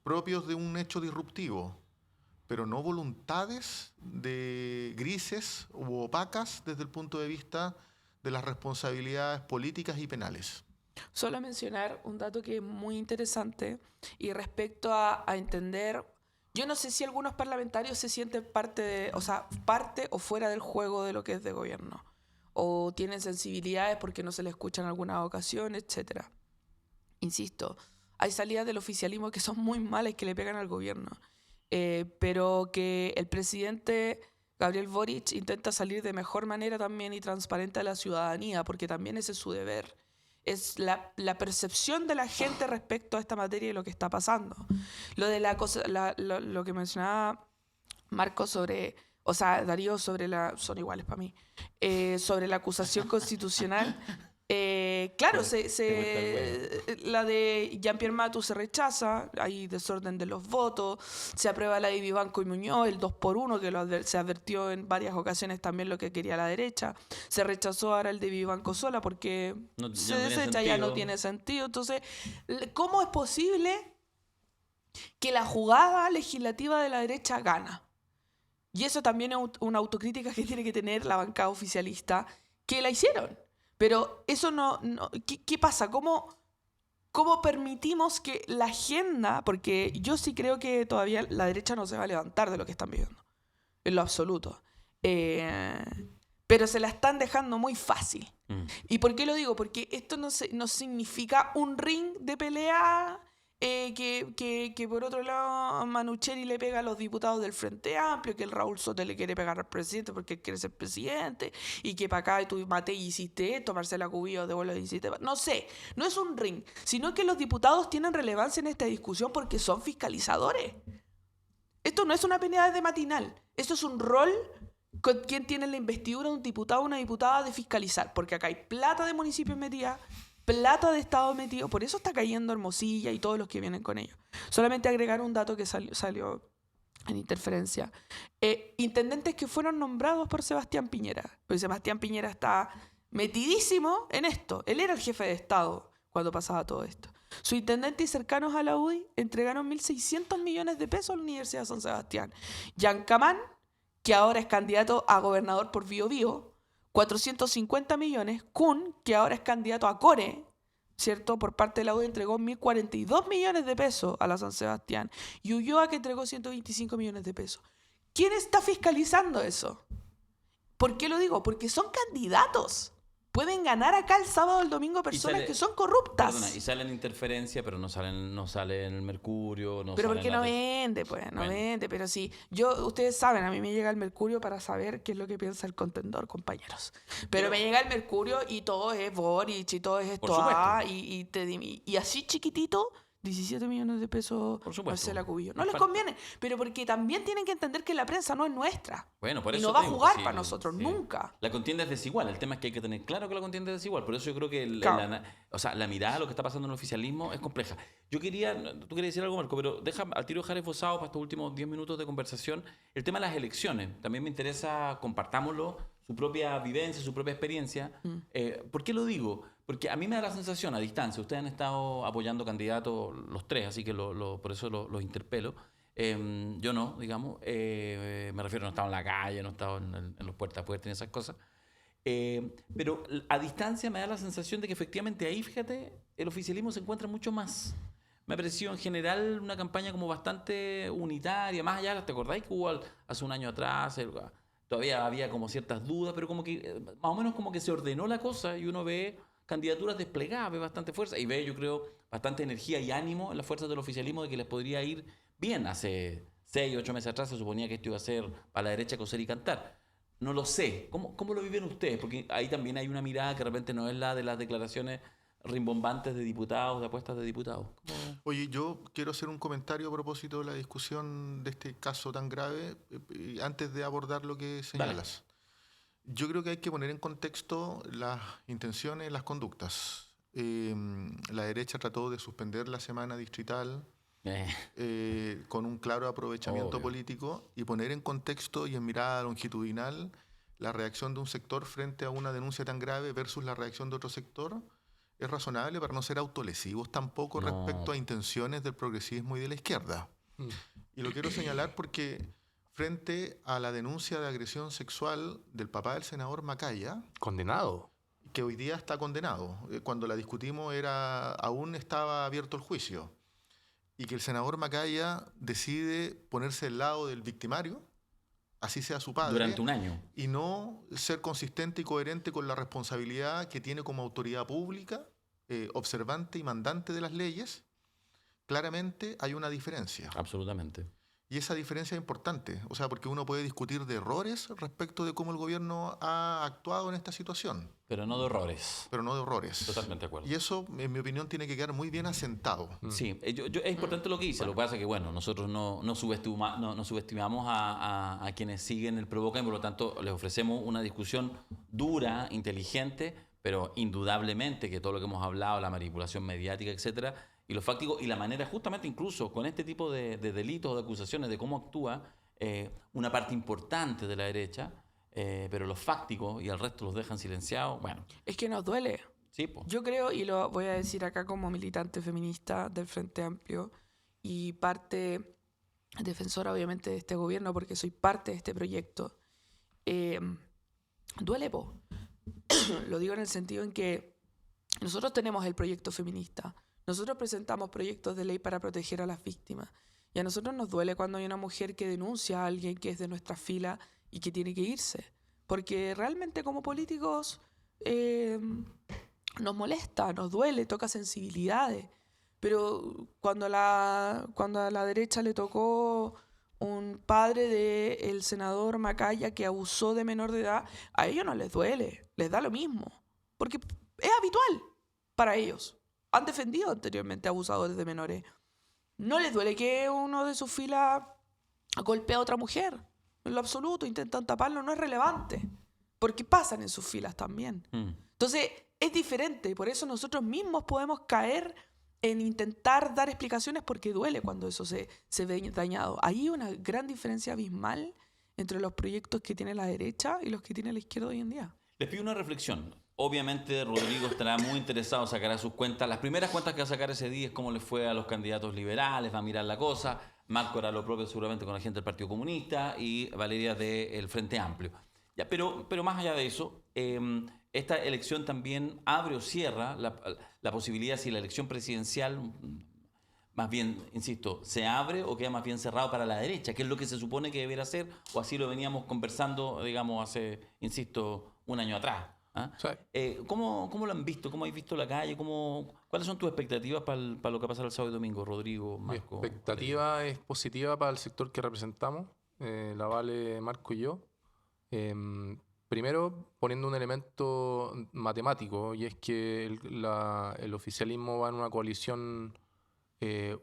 propios de un hecho disruptivo, pero no voluntades de grises u opacas desde el punto de vista de las responsabilidades políticas y penales. Solo mencionar un dato que es muy interesante y respecto a entender, yo no sé si algunos parlamentarios se sienten parte o fuera del juego de lo que es de gobierno, o tienen sensibilidades porque no se les escucha en alguna ocasión, etc. Insisto, hay salidas del oficialismo que son muy malas, que le pegan al gobierno, pero que el presidente Gabriel Boric intenta salir de mejor manera también y transparente a la ciudadanía, porque también ese es su deber. Es la percepción de la gente respecto a esta materia y lo que está pasando. Lo de lo que mencionaba Marco sobre, o sea, Darío sobre son iguales para mí, sobre la acusación constitucional. Claro, la de Jean-Pierre Matus se rechaza, hay desorden de los votos, se aprueba la de Vivanco y Muñoz, el 2x1, que se advirtió en varias ocasiones también lo que quería la derecha, se rechazó ahora el de Vivanco sola porque se desecha, ya no tiene sentido. Entonces, ¿cómo es posible que la jugada legislativa de la derecha gana? Y eso también es una autocrítica que tiene que tener la bancada oficialista, que la hicieron. Pero eso no ¿qué pasa? ¿Cómo permitimos que la agenda, porque yo sí creo que todavía la derecha no se va a levantar de lo que están viviendo, en lo absoluto, pero se la están dejando muy fácil. ¿Y por qué lo digo? Porque esto no significa un ring de pelea que por otro lado Manucheri le pega a los diputados del Frente Amplio, que el Raúl Soto le quiere pegar al presidente porque él quiere ser presidente, y que para acá tú Matei hiciste esto, Marcela Cubillos de vuelo hiciste. No sé, no es un ring, sino que los diputados tienen relevancia en esta discusión porque son fiscalizadores. Esto no es una pelea de matinal, esto es un rol con quien tiene la investidura de un diputado o una diputada de fiscalizar, porque acá hay plata de municipios metida, plata de Estado metido, por eso está cayendo Hermosilla y todos los que vienen con ellos. Solamente agregar un dato que salió en interferencia. Intendentes que fueron nombrados por Sebastián Piñera, porque Sebastián Piñera está metidísimo en esto. Él era el jefe de Estado cuando pasaba todo esto. Sus intendentes cercanos a la UDI entregaron 1.600 millones de pesos a la Universidad de San Sebastián. Jan Camán, que ahora es candidato a gobernador por Bío Bío, 450 millones. Kun, que ahora es candidato a Core, ¿cierto? Por parte de la UDI entregó 1.042 millones de pesos a la San Sebastián. Y Ulloa, que entregó 125 millones de pesos. ¿Quién está fiscalizando eso? ¿Por qué lo digo? Porque son candidatos. Pueden ganar acá el sábado o el domingo personas que son corruptas. Perdona, y salen interferencia, pero no sale en el Mercurio. Pero porque no vende, pues, no vende. Pero sí, ustedes saben, a mí me llega el Mercurio para saber qué es lo que piensa el contendor, compañeros. Pero me llega el Mercurio y todo es Boric y todo es esto. Y así chiquitito, 17 millones de pesos Marcela Cubillos. No les conviene, pero porque también tienen que entender que la prensa no es nuestra. Bueno, por eso y no va a jugar para nosotros, nunca. La contienda es desigual. El tema es que hay que tener claro que la contienda es desigual. Por eso yo creo que la mirada a lo que está pasando en el oficialismo es compleja. Tú querías decir algo, Marco, pero al tiro dejar esbozado para estos últimos 10 minutos de conversación el tema de las elecciones. También me interesa, compartámoslo, su propia vivencia, su propia experiencia. ¿Por qué lo digo? Porque a mí me da la sensación, a distancia, ustedes han estado apoyando candidatos los tres, así que por eso los interpelo. Yo no, digamos. Me refiero, no he estado en la calle, no he estado en los puertas a puertas y esas cosas. Pero a distancia me da la sensación de que efectivamente ahí, fíjate, el oficialismo se encuentra mucho más. me ha parecido en general una campaña como bastante unitaria, más allá, ¿te acordáis que hubo hace un año atrás? Todavía había como ciertas dudas, pero como que más o menos como que se ordenó la cosa y uno ve candidaturas desplegadas, ve bastante fuerza y ve, yo creo, bastante energía y ánimo en las fuerzas del oficialismo de que les podría ir bien. Hace 6, 8 meses atrás se suponía que esto iba a ser para la derecha coser y cantar. No lo sé. ¿Cómo lo viven ustedes? Porque ahí también hay una mirada que de repente no es la de las declaraciones rimbombantes de diputados, de apuestas de diputados. Oye, yo quiero hacer un comentario a propósito de la discusión de este caso tan grave, antes de abordar lo que señalas. Yo creo que hay que poner en contexto las intenciones, las conductas. La derecha trató de suspender la semana distrital con un claro aprovechamiento Obvio. político y poner en contexto y en mirada longitudinal la reacción de un sector frente a una denuncia tan grave versus la reacción de otro sector. Es razonable para no ser autolesivos tampoco No. respecto a intenciones del progresismo y de la izquierda. Y lo quiero señalar porque frente a la denuncia de agresión sexual del papá del senador Macaya, Condenado. que hoy día está condenado, cuando la discutimos aún estaba abierto el juicio, y que el senador Macaya decide ponerse del lado del victimario, así sea su padre, Durante un año. y no ser consistente y coherente con la responsabilidad que tiene como autoridad pública, observante y mandante de las leyes, claramente hay una diferencia. Absolutamente. Y esa diferencia es importante, o sea, porque uno puede discutir de errores respecto de cómo el gobierno ha actuado en esta situación, Pero no de errores. pero no de errores. Totalmente de acuerdo. Y eso, en mi opinión, tiene que quedar muy bien asentado. Sí, es importante lo que dice. Lo que pasa es que, bueno, nosotros no subestimamos a quienes siguen el Provoca y por lo tanto les ofrecemos una discusión dura, inteligente, pero indudablemente que todo lo que hemos hablado, la manipulación mediática, etcétera, y los fácticos y la manera justamente incluso con este tipo de delitos o de acusaciones de cómo actúa una parte importante de la derecha, pero los fácticos y el resto los dejan silenciados. Bueno, Es que nos duele. sí, pues. Yo creo, y lo voy a decir acá como militante feminista del Frente Amplio y parte defensora obviamente de este gobierno porque soy parte de este proyecto, duele, po. Lo digo en el sentido en que nosotros tenemos el proyecto feminista, nosotros presentamos proyectos de ley para proteger a las víctimas y a nosotros nos duele cuando hay una mujer que denuncia a alguien que es de nuestra fila y que tiene que irse, porque realmente como políticos nos molesta, nos duele, toca sensibilidades, pero cuando a la derecha le tocó un padre del senador Macaya que abusó de menor de edad, a ellos no les duele, les da lo mismo, porque es habitual para ellos. Han defendido anteriormente abusadores de menores. No les duele que uno de sus filas golpee a otra mujer. En lo absoluto, intentan taparlo, no es relevante, porque pasan en sus filas también. Entonces, es diferente y por eso nosotros mismos podemos caer en intentar dar explicaciones porque duele cuando eso se ve dañado. Hay una gran diferencia abismal entre los proyectos que tiene la derecha y los que tiene la izquierda hoy en día. Les pido una reflexión. Obviamente Rodrigo estará muy interesado, sacará sus cuentas. Las primeras cuentas que va a sacar ese día es cómo le fue a los candidatos liberales, va a mirar la cosa. Marco hará lo propio seguramente con la gente del Partido Comunista y Valeria del Frente Amplio. Ya, pero más allá de eso, esta elección también abre o cierra la posibilidad si la elección presidencial, más bien, insisto, se abre o queda más bien cerrado para la derecha, que es lo que se supone que debiera ser, o así lo veníamos conversando, digamos, hace, insisto, un año atrás. ¿Ah? Sí. ¿Cómo lo han visto? ¿Cómo habéis visto la calle? ¿Cuáles son tus expectativas para lo que va a pasar el sábado y domingo, Rodrigo, Mi Marco? expectativa es positiva para el sector que representamos, la Vale, Marco y yo. Primero, poniendo un elemento matemático, y es que el oficialismo va en una coalición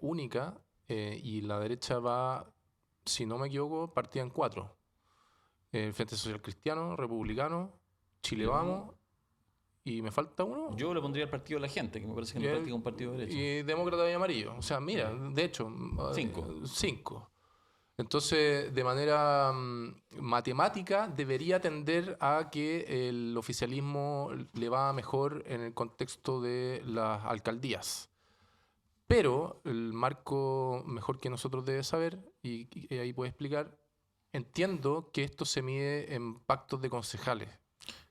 única y la derecha va, si no me equivoco, partida en 4. El Frente Social Cristiano, Republicano, Chile Vamos, y me falta uno. Yo le pondría al Partido de la Gente, que me parece que no practica un partido de derecha. Y Demócrata y Amarillo. O sea, mira, de hecho... 5. Entonces, de manera matemática, debería tender a que el oficialismo le va mejor en el contexto de las alcaldías. Pero el Marco, mejor que nosotros, debe saber, y ahí puede explicar, entiendo que esto se mide en pactos de concejales.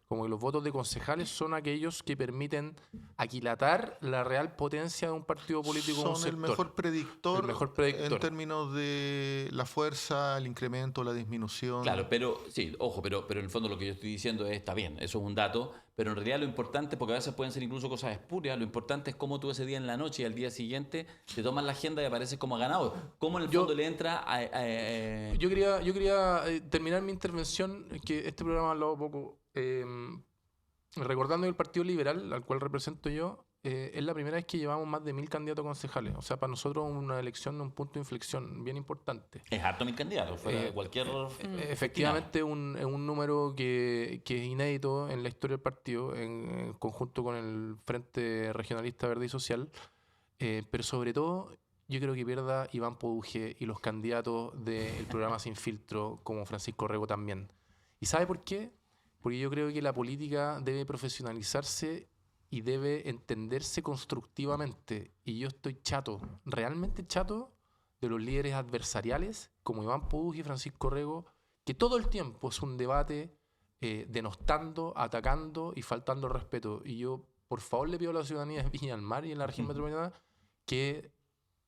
como que los votos de concejales son aquellos que permiten aquilatar la real potencia de un partido político o un Son el sector. mejor predictor, El mejor predictor. en términos de la fuerza, el incremento, la disminución. Claro, pero sí, ojo, pero en el fondo lo que yo estoy diciendo está bien, eso es un dato, pero en realidad lo importante, porque a veces pueden ser incluso cosas espurias, lo importante es cómo tú ese día en la noche y al día siguiente te tomas la agenda y apareces como ganado. ¿Cómo en el fondo le entra Yo quería terminar mi intervención, que este programa ha hablado poco, recordando que el Partido Liberal, al cual represento yo, es la primera vez que llevamos más de 1000 candidatos concejales. O sea, para nosotros una elección es un punto de inflexión bien importante. Es harto 1000 candidatos, fuera de cualquier... Efectivamente, es un número que es inédito en la historia del partido, en conjunto con el Frente Regionalista Verde y Social. Pero sobre todo, yo creo que pierda Iván Poduje y los candidatos del programa Sin Filtro, como Francisco Rego también. ¿Y sabe por qué? Porque yo creo que la política debe profesionalizarse y debe entenderse constructivamente. Y yo estoy chato, realmente chato, de los líderes adversariales como Iván Poduje y Francisco Rego, que todo el tiempo es un debate denostando, atacando y faltando respeto. Y yo, por favor, le pido a la ciudadanía de Viña del Mar y en la región metropolitana que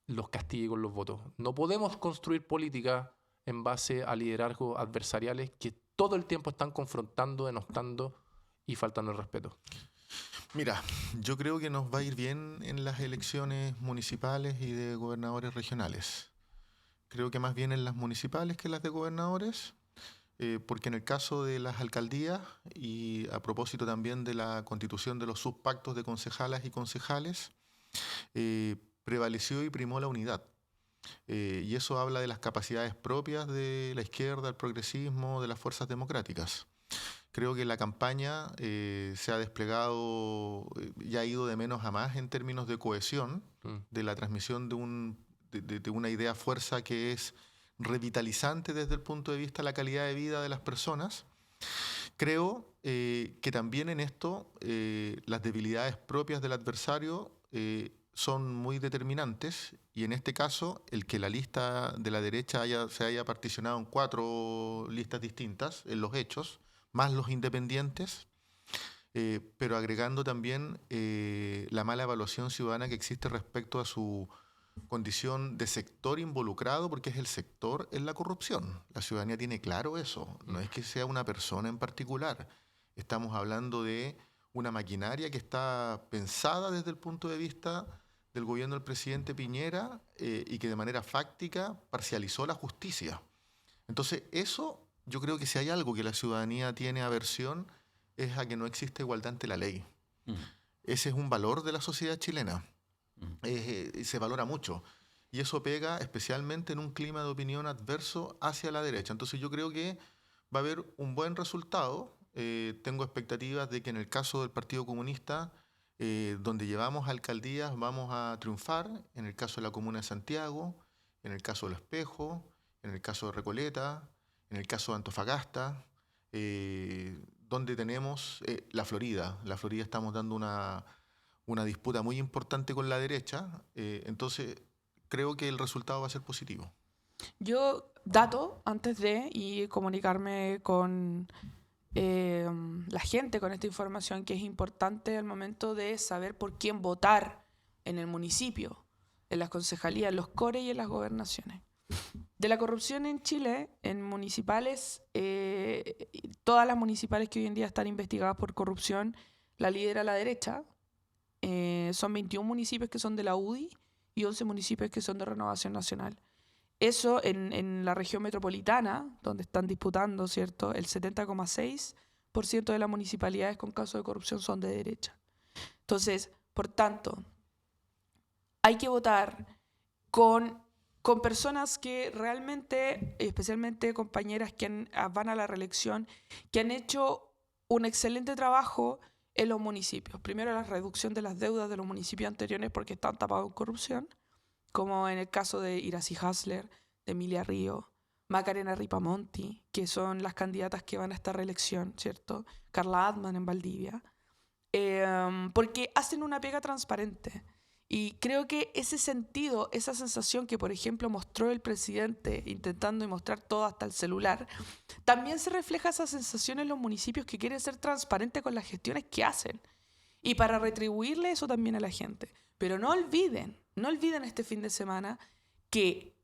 los castigue con los votos. No podemos construir política en base a liderazgos adversariales que todo el tiempo están confrontando, denostando y faltando el respeto. Mira, yo creo que nos va a ir bien en las elecciones municipales y de gobernadores regionales. Creo que más bien en las municipales que las de gobernadores, porque en el caso de las alcaldías y a propósito también de la constitución de los subpactos de concejalas y concejales, prevaleció y primó la unidad. Y eso habla de las capacidades propias de la izquierda, el progresismo, de las fuerzas democráticas. Creo que la campaña se ha desplegado y ha ido de menos a más en términos de cohesión, de la transmisión de una idea fuerza que es revitalizante desde el punto de vista de la calidad de vida de las personas. Creo que también en esto las debilidades propias del adversario son muy determinantes, y en este caso el que la lista de la derecha se haya particionado en 4 listas distintas en los hechos, más los independientes, pero agregando también la mala evaluación ciudadana que existe respecto a su condición de sector involucrado, porque es el sector en la corrupción. La ciudadanía tiene claro eso, no es que sea una persona en particular. Estamos hablando de una maquinaria que está pensada desde el punto de vista del gobierno del presidente Piñera y que de manera fáctica parcializó la justicia. Entonces, eso, yo creo que si hay algo que la ciudadanía tiene aversión, es a que no existe igualdad ante la ley. Ese es un valor de la sociedad chilena. Se valora mucho. Y eso pega especialmente en un clima de opinión adverso hacia la derecha. Entonces yo creo que va a haber un buen resultado. Tengo expectativas de que en el caso del Partido Comunista, donde llevamos alcaldías, vamos a triunfar. En el caso de la Comuna de Santiago, en el caso del Espejo, en el caso de Recoleta, en el caso de Antofagasta, donde tenemos la Florida. La Florida estamos dando una disputa muy importante con la derecha, entonces creo que el resultado va a ser positivo. Yo, antes de y comunicarme con la gente con esta información, que es importante al momento de saber por quién votar en el municipio, en las concejalías, en los cores y en las gobernaciones. De la corrupción en Chile, en municipales, todas las municipales que hoy en día están investigadas por corrupción, la lidera la derecha. Son 21 municipios que son de la UDI y 11 municipios que son de Renovación Nacional. Eso en la región metropolitana, donde están disputando, ¿cierto? El 70,6% de las municipalidades con casos de corrupción son de derecha. Entonces, por tanto, hay que votar con personas que realmente, especialmente compañeras que van a la reelección, que han hecho un excelente trabajo en los municipios. Primero, la reducción de las deudas de los municipios anteriores porque están tapados en corrupción, como en el caso de Iracy Hasler, de Emilia Río, Macarena Ripamonti, que son las candidatas que van a esta reelección, ¿cierto? Carla Adman en Valdivia, porque hacen una pega transparente. Y creo que ese sentido, esa sensación que, por ejemplo, mostró el presidente intentando mostrar todo hasta el celular, también se refleja esa sensación en los municipios que quieren ser transparentes con las gestiones que hacen. Y para retribuirle eso también a la gente. Pero no olviden este fin de semana que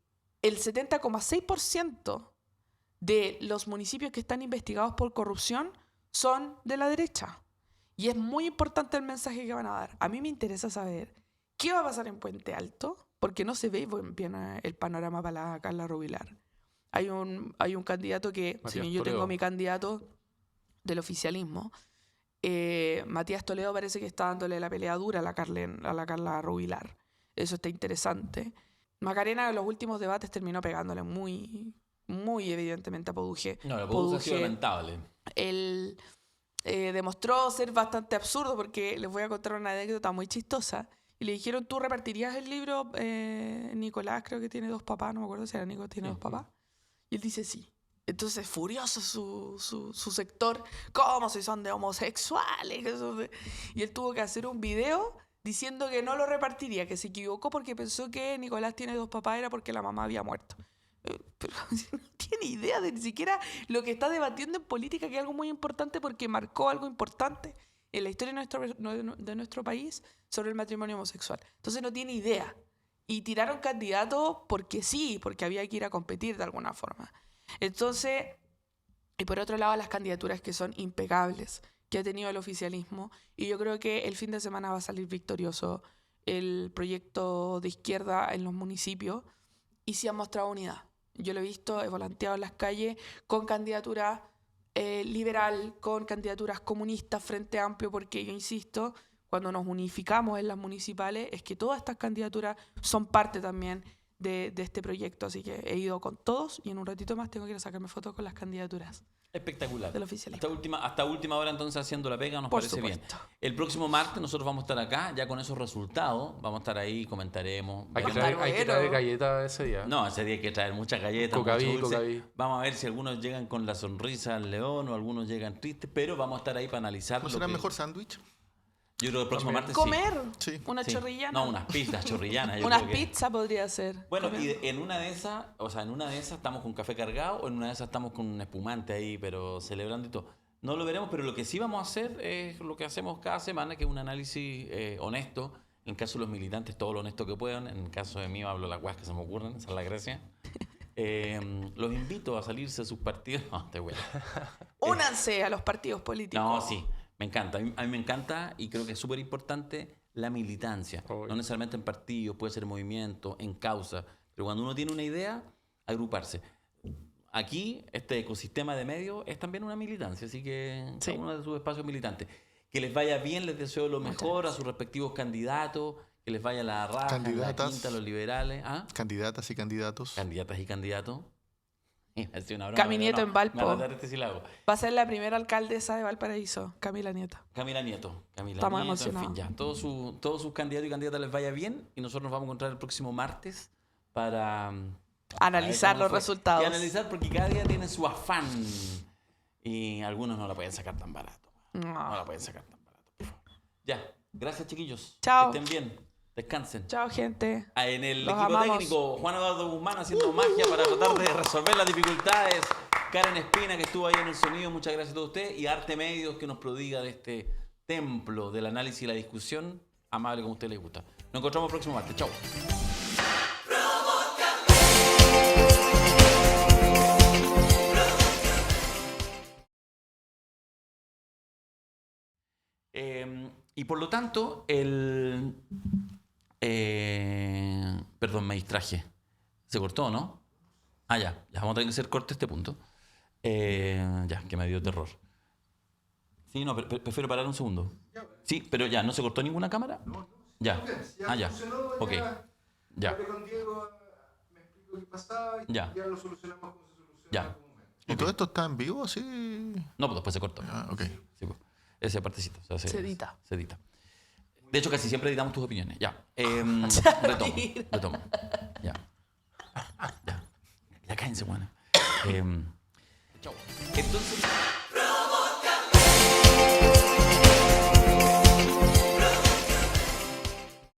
el 70,6% de los municipios que están investigados por corrupción son de la derecha. Y es muy importante el mensaje que van a dar. A mí me interesa saber qué va a pasar en Puente Alto, porque no se ve bien el panorama para la Carla Rubilar. Hay un candidato que, Matías si bien yo Toledo. tengo mi candidato del oficialismo, Matías Toledo parece que está dándole la pelea dura a la Carla Rubilar. Eso está interesante. Macarena en los últimos debates terminó pegándole muy, muy evidentemente a Poduje. No, la Poduje ha sido lamentable. Él demostró ser bastante absurdo porque les voy a contar una anécdota muy chistosa. Y le dijeron, ¿tú repartirías el libro? Nicolás creo que tiene 2 papás, no me acuerdo si era Nico, tiene 2 papás. Y él dice sí. Entonces, furioso su sector, ¿cómo si son de homosexuales? Y él tuvo que hacer un video diciendo que no lo repartiría, que se equivocó porque pensó que Nicolás tiene 2 papás era porque la mamá había muerto. Pero no tiene idea de ni siquiera lo que está debatiendo en política, que es algo muy importante porque marcó algo importante en la historia de nuestro país sobre el matrimonio homosexual. Entonces no tiene idea. Y tiraron candidatos porque sí, porque había que ir a competir de alguna forma. Entonces, y por otro lado, las candidaturas que son impecables que ha tenido el oficialismo. Y yo creo que el fin de semana va a salir victorioso el proyecto de izquierda en los municipios y sí han mostrado unidad. Yo lo he visto, he volanteado en las calles con candidatura liberal, con candidaturas comunistas, Frente Amplio, porque yo insisto, cuando nos unificamos en las municipales es que todas estas candidaturas son parte también de este proyecto. Así que he ido con todos y en un ratito más tengo que ir a sacarme fotos con las candidaturas Espectacular. del oficialismo. Hasta última hora entonces haciendo la pega nos Por parece supuesto. bien. El próximo martes nosotros vamos a estar acá, ya con esos resultados. Vamos a estar ahí, comentaremos. Hay que Bueno. traer galletas ese día. No, ese día hay que traer muchas galletas, Cocaví, mucho dulce. cocaví. Vamos a ver si algunos llegan con la sonrisa al león o algunos llegan tristes, pero vamos a estar ahí para analizar. ¿No lo será que- mejor sándwich? Yo creo que el próximo También. martes Comer Sí. una sí. chorrillana. No, unas pizzas chorrillanas. yo Unas creo que- pizzas podría ser. Bueno, Comer. y en una de esas, estamos con café cargado o en una de esas estamos con un espumante ahí, pero celebrando y todo. No lo veremos, pero lo que sí vamos a hacer es lo que hacemos cada semana, que es un análisis honesto. En el caso de los militantes, todo lo honesto que puedan. En el caso de mí, hablo las guas que se me ocurren, esa es la gracia. Los invito a salirse de sus partidos. No, te huele. Únanse a los partidos políticos. No, sí, me encanta. A mí me encanta y creo que es súper importante la militancia. Obvio. No necesariamente en partidos, puede ser en movimiento, en causa. Pero cuando uno tiene una idea, agruparse. Aquí, este ecosistema de medios es también una militancia, así que Sí. cada uno de sus espacios militantes. Que les vaya bien, les deseo lo Muchas mejor a gracias. sus respectivos candidatos, que les vaya la raja, la Candidatas. quinta, los liberales. ¿Ah? Candidatas y candidatos. Candidatas y candidatos. Iba a decir una broma, Cami pero Nieto en Valpo. me va a matar este sílabo. Va a ser la primera alcaldesa de Valparaíso, Camila Nieto. Camila Nieto. Estamos En fin, emocionados. ya. Todos sus candidatos y candidatas les vaya bien y nosotros nos vamos a encontrar el próximo martes para Analizar cómo los fue. resultados. Y analizar porque cada día tiene su afán y algunos no la pueden sacar tan barato. No la pueden sacar tan barato, por favor. Ya. Gracias, chiquillos. Chao. Que estén bien. Descansen. Chao, gente. En el Los equipo amamos. técnico, Juan Eduardo Guzmán haciendo magia para tratar de resolver las dificultades. Karen Espina, que estuvo ahí en el sonido, muchas gracias a todos ustedes. Y Arte Medios, que nos prodiga de este templo del análisis y la discusión, amable como a ustedes les gusta. Nos encontramos el próximo martes. Chao. Y por lo tanto, perdón, me distraje. ¿Se cortó, no? Ah, ya vamos a tener que hacer corte este punto. Ya, que me dio terror. Sí, no, prefiero parar un segundo. Sí, pero ya, ¿no se cortó ninguna cámara? Ya. Ya. Ok. Ya. Hablé con Diego, me explicó qué pasaba y Ya. ya lo solucionamos como se soluciona Ya. comúnmente. ¿Y todo esto está en vivo así? No, pues después se cortó. Ah, ok. Sí, pues. Esa partecita. O sea, Se edita. Se edita. De hecho, casi siempre editamos tus opiniones. Ya. Retomo. Ya. Ya. Ya cállense, bueno. Chau. Entonces.